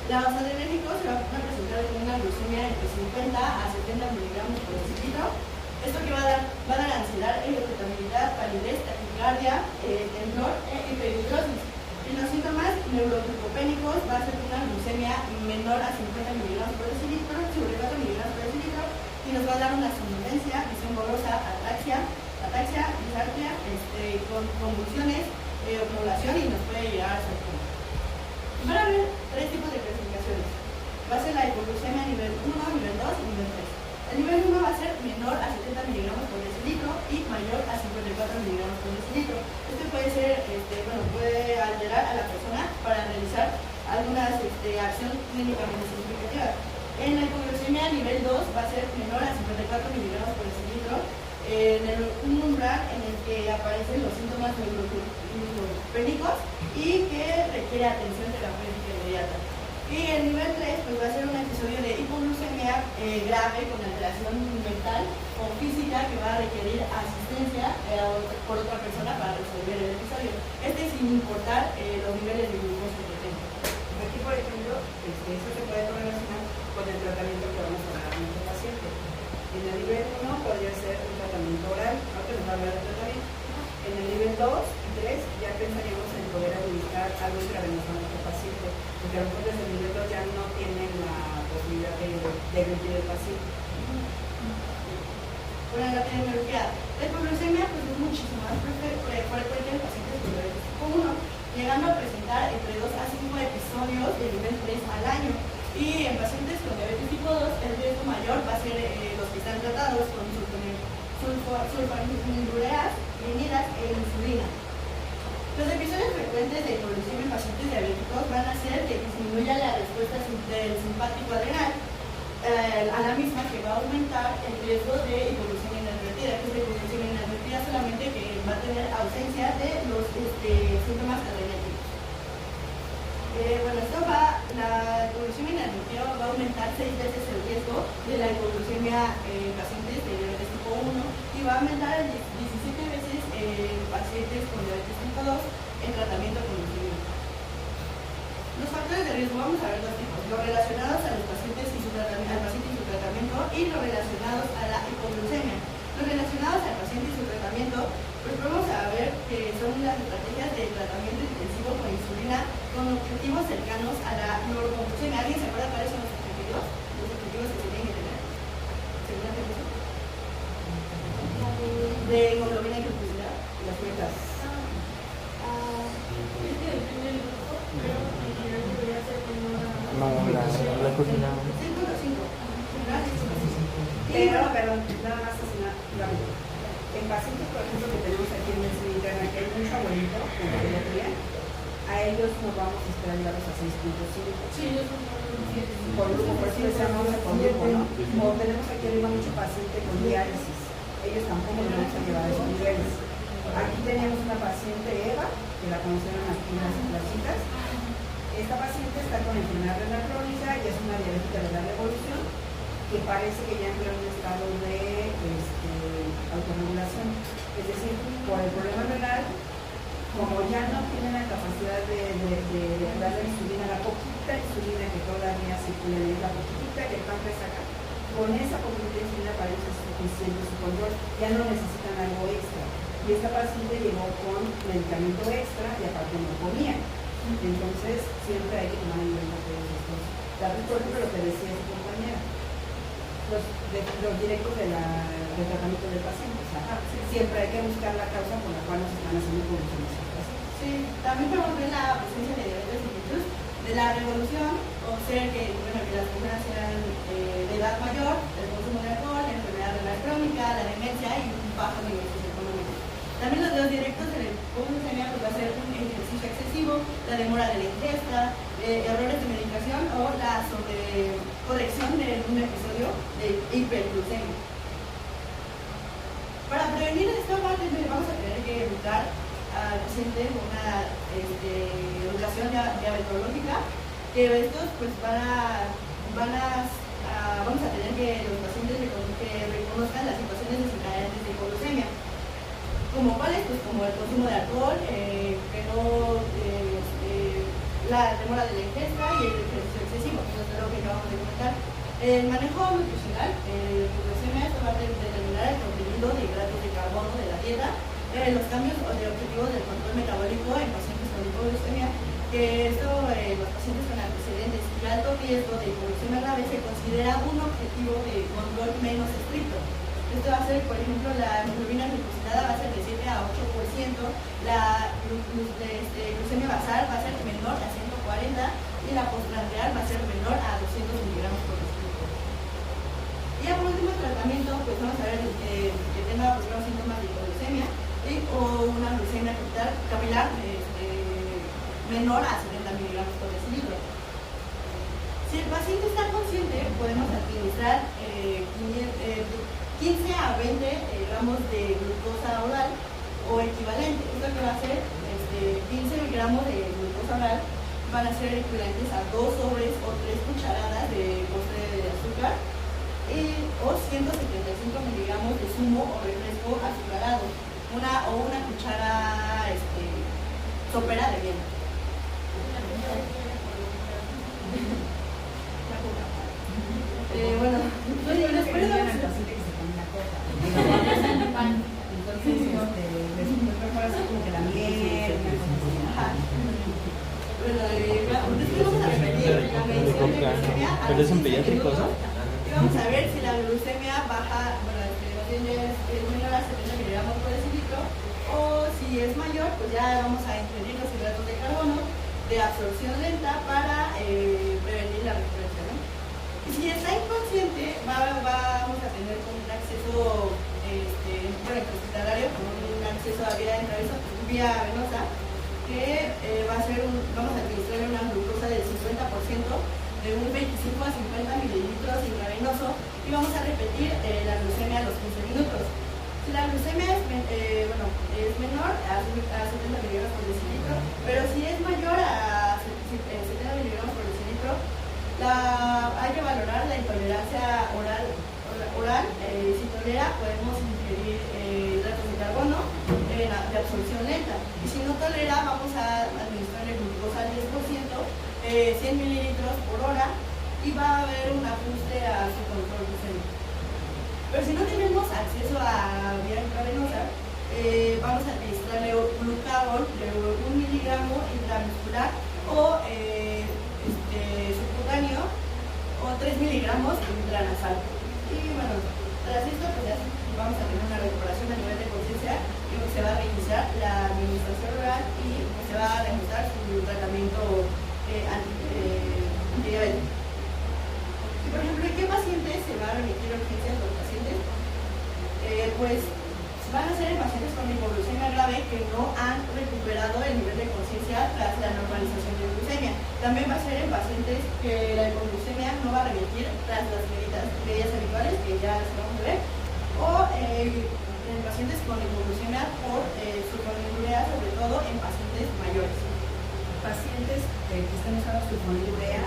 Los adrenérgicos se van a presentar con una glucemia entre 50 a 70 miligramos por decilitro. Esto que va a dar ansiedad, irritabilidad, palidez, taquicardia, temblor e hiperhidrosis. En los síntomas neuroglucopénicos va a ser una glucemia menor a 50 miligramos por decilitro, sobre 4 miligramos por decilitro, y nos va a dar una somnolencia, visión borrosa, ataxia, disartria, con convulsiones, ovulación y nos puede llegar a ser coma. Van a haber tres tipos de clasificaciones. Va a ser la hipoglucemia nivel 1, nivel 2 y nivel 3. El nivel 1 va a ser menor a 70 miligramos por decilitro y mayor a 54 miligramos por decilitro. Este puede ser, puede alterar a la persona para realizar alguna acción clínicamente significativa. En la hipoglucemia nivel 2 va a ser menor a 54 miligramos por decilitro, un umbral en el que aparecen los síntomas neuroglucopénicos y que requiere atención terapéutica inmediata. Y el nivel 3 pues va a ser un episodio de hipoglucemia grave con alteración mental o física que va a requerir asistencia por otra persona para resolver el episodio. Sin importar los niveles de glucosa que tenga. Aquí, por ejemplo, eso se puede correlacionar con el tratamiento que vamos a dar a nuestro paciente. En el nivel 1 podría ser un tratamiento oral, no que nos va a hablar de tratamiento. En el nivel 2 y 3 ya pensaríamos en poder administrar algo intravenoso a nuestro paciente, porque a lo mejor desde el nivel 2 ya no tienen la posibilidad de agredir el paciente. Bueno, la epidemiología. La hipoglucemia pues, es muchísimo más frecuente en pacientes con diabetes tipo 1, llegando a presentar entre 2 a 5 episodios de nivel 3 al año. Y en pacientes con diabetes tipo 2, el riesgo mayor va a ser los que están tratados con sulfonilureas, vinilas e insulina. Los episodios frecuentes de hipoglucemia en pacientes diabéticos van a ser que disminuya la respuesta del simpático adrenal, a la misma que va a aumentar el riesgo de hipoglucemia inadvertida, que es la hipoglucemia inadvertida solamente que va a tener ausencia de los síntomas adrenérgicos. La hipoglucemia inadvertida va a aumentar 6 veces el riesgo de la hipoglucemia en pacientes de diabetes tipo 1 y va a aumentar 17 veces en pacientes con diabetes tipo 2 en tratamiento con insulina. Los factores de riesgo, vamos a ver dos tipos, los relacionados a los pacientes y al paciente y su tratamiento y los relacionados a la hipoglucemia. Los relacionados al paciente y su tratamiento, pues vamos a ver que son las estrategias de tratamiento intensivo con insulina con objetivos cercanos a la normoglucemia. ¿Alguien se acuerda cuáles son los objetivos? Los objetivos que se tienen que tener. ¿Según la de hemoglobina y glucosidad? Las metas. Pero cocina. 6.5. Pero, perdón, nada más así rápido. En pacientes, por ejemplo, que tenemos aquí en el interna, que hay mucho abuelito con pediatría, a ellos nos vamos a esperar llevarlos a 6.5. Sí, yo soy Por grupo, por eso decíamos por grupo, ¿no? Como tenemos aquí arriba mucho paciente con diálisis, ellos tampoco nos vamos a llevar a esos niveles. Aquí teníamos una paciente, Eva, que la conocieron aquí en las citas. Esta paciente está con enfermedad renal crónica y es una diabética de larga evolución que parece que ya entró en un estado de autorregulación. Es decir, por el problema renal, como ya no tiene la capacidad de darle insulina, la poquita insulina que todavía circula, la poquitita que el páncreas saca, con esa poquita insulina para ellos es suficiente su control, ya no necesitan algo extra. Y esta paciente llegó con medicamento extra y aparte no comía. Entonces, siempre hay que tomar en cuenta todos estos datos. Por ejemplo, lo que decía su compañera, los directos del tratamiento del paciente. O sea, siempre hay que buscar la causa por la cual nos están haciendo condiciones. Sí, también podemos ver la presencia de diabetes mellitus de la revolución, o sea que, bueno, que las personas sean de edad mayor, el consumo de alcohol, la enfermedad renal crónica, la demencia y un bajo nivel socioeconómico. También los dedos directos en el hipoglucemia pues va a ser un ejercicio excesivo, la demora de la ingesta, errores de medicación o la sobrecorrección de un episodio de hiperglucemia. Para prevenir esta parte vamos a tener que educar al paciente una educación diabetológica, que estos pues vamos a tener que los pacientes que reconozcan las situaciones desencadenantes de hipoglucemia. Como cuáles, pues como el consumo de alcohol, la demora de la ingesta y el ejercicio excesivo, que es lo que acabamos de comentar. El manejo nutricional, hipoglucemia, esto va a determinar el contenido de hidratos de carbono de la dieta, los cambios de objetivo del control metabólico en pacientes con hipoglucemia, que esto, los pacientes con antecedentes y alto riesgo de hipoglucemia grave se considera un objetivo de control menos estricto. Esto va a ser, por ejemplo, la hemoglobina glicosilada va a ser de 7 a 8%, la glucemia basal va a ser menor a 140 y la postprandial va a ser menor a 200 miligramos por decilitro. Y ya por último, el tratamiento, pues vamos a ver que tenga pues, síntomas de hipoglucemia o una glucemia capilar menor a 70 miligramos por decilitro. Si el paciente está consciente, podemos administrar 15 a 20 gramos de glucosa oral o equivalente. Esto que va a ser 15 gramos de glucosa oral van a ser equivalentes a 2 sobres o 3 cucharadas de postre de azúcar o 175 miligramos de zumo o refresco azucarado, una cuchara sopera de miel. Bueno, después de entonces, mejor así como que la miel, bueno, después vamos a repetir la medición de glucemia. Pero es un pediátrico, ¿no? Y vamos a ver si la glucemia baja, bueno, es menor a 70 miligramos por decilitro, o si es mayor, pues ya vamos a incluir los hidratos de carbono de absorción lenta para prevenir la recurrencia, ¿no? Y si está inconsciente, vamos a tener un acceso hospitalario, con un acceso a vía venosa, que vamos a administrarle una glucosa del 50% de un 25 a 50 mililitros intravenoso y vamos a repetir la glucemia a los 15 minutos. Si la glucemia es menor a 70 miligramos por decilitro, pero si es mayor a 70 miligramos por decilitro, hay que valorar la intolerancia oral. Si tolera, podemos ingerir hidratos de carbono de absorción lenta. Y si no tolera, vamos a administrarle glucosa al 10%, 100 mililitros por hora, y va a haber un ajuste a su control glucémico. Pero si no tenemos acceso a vía intravenosa, vamos a administrarle glucagón de 1 miligramo intramuscular o subcutáneo o 3 miligramos intranasal. Y bueno, tras esto pues ya vamos a tener una recuperación a nivel de conciencia y se va a reiniciar la administración oral y se va a reajustar su tratamiento antidiabético. va a remitir urgencias los pacientes, pues van a ser en pacientes con hipoglucemia grave que no han recuperado el nivel de conciencia tras la normalización de glucemia. También va a ser en pacientes que la hipoglucemia no va a remitir tras las medidas habituales, que ya las vamos a ver, o en pacientes con hipoglucemia por sulfonilurea, sobre todo en pacientes mayores. Pacientes que están usando sulfonilurea,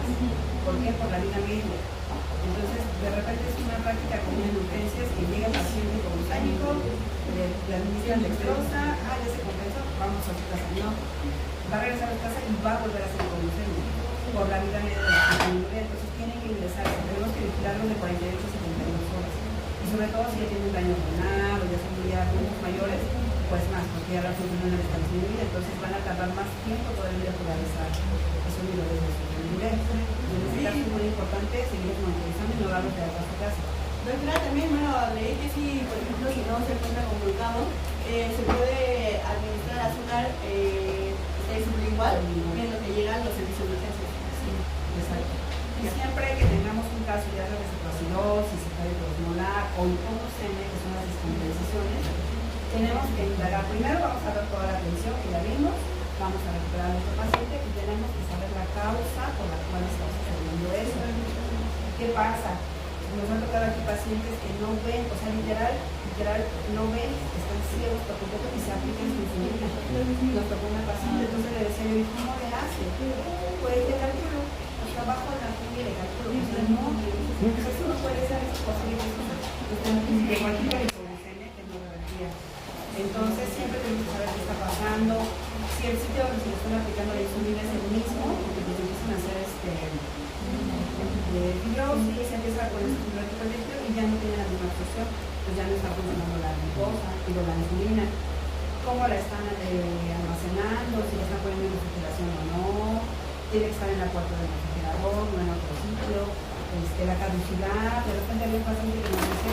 ¿por qué? Por la vida media. Entonces, de repente es una práctica común en urgencias que llega el paciente hipoglucémico, le administran dextrosa, ya se compensó, vamos a su casa. No, va a regresar a su casa y va a volver a ser hipoglucémico por la vida media de la sulfonilurea. Entonces, tienen que ingresar, tenemos que vigilarlo de 48 a 72 horas. Y sobre todo si ya tienen un daño renal o ya son ya adultos mayores, pues más, porque ya la función no le está haciendo vida, entonces van a tardar más tiempo todavía por realizar esos niveles de sulfonilurea. En este caso es muy importante seguir monitorizando y no darlos de atrás a casa. Doctora, también, bueno, leí que si, por ejemplo, si no se encuentra con glucagón, se puede administrar azúcar sublingual en lo que llegan los servicios de urgencias. Sí, exacto. Y siempre que tengamos un caso ya de reciprocidad, osmolar o hipoglucemia, que son las descompensaciones, tenemos que indagar. Primero vamos a ver toda la atención que ya vimos, vamos a recuperar a nuestro paciente y tenemos que saber la causa por la cual está sucediendo eso. ¿Qué pasa? Nos han tocado aquí pacientes que no ven, o sea, literal no ven, están ciegos por completo y se aplican su insulina. Nos tocó una paciente, entonces le decía yo, ¿cómo le hace? Pues de cálculo, bajo la cumbia de cálculo, no, eso no puede ser, es posible que de cualquier hipoglucemia que no revertía. Entonces siempre tenemos que saber qué está pasando, si el sitio donde se le están aplicando la insulina es el mismo, porque pues empiezan a hacer fibrosis, se empieza con el fibrosis y ya no tiene la misma absorción, pues ya no está funcionando la glucosa, digo la insulina, cómo la están almacenando, si la están poniendo en refrigeración o no, tiene que estar en la puerta del refrigerador, no en otro sitio, la caducidad, de repente había un paciente que nos dice,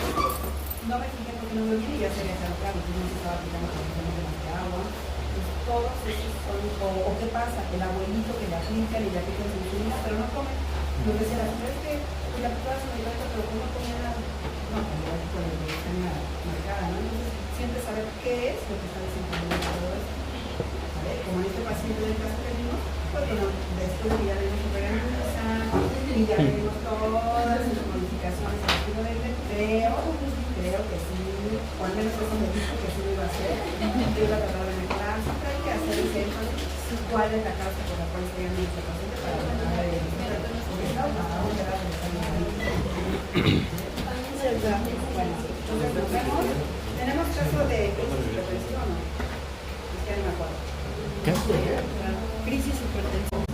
no me fijé porque no lo vi y ya se había caducado, porque no se estaba aplicando de agua. Pues todos esos son, o qué pasa, el abuelito que le aplica y le aplica su insulina, pero no come. Nos decía la señora, es que le aplicaba su medicamento, pero no comía nada. No, pues ya por la glucemia marcada, ¿no? Entonces, siempre saber qué es lo que está desencadenando todo esto. ¿Vale? Como en este paciente del caso que vimos, pues bueno, después de que ya vimos su glucosa y ya vimos todas sus modificaciones al estilo de creo que sí, o al menos eso me dijo que sí lo iba a hacer, que iba a tratar de mejorar, siempre hay que hacer ese énfasis cuál es la causa por la cual está llegando nuestro paciente para tratar de porque no, vamos a llegar a bueno, entonces nos vemos. Tenemos caso de crisis hipertensión, ¿no? Es que no me acuerdo. ¿Qué? Crisis hipertensión.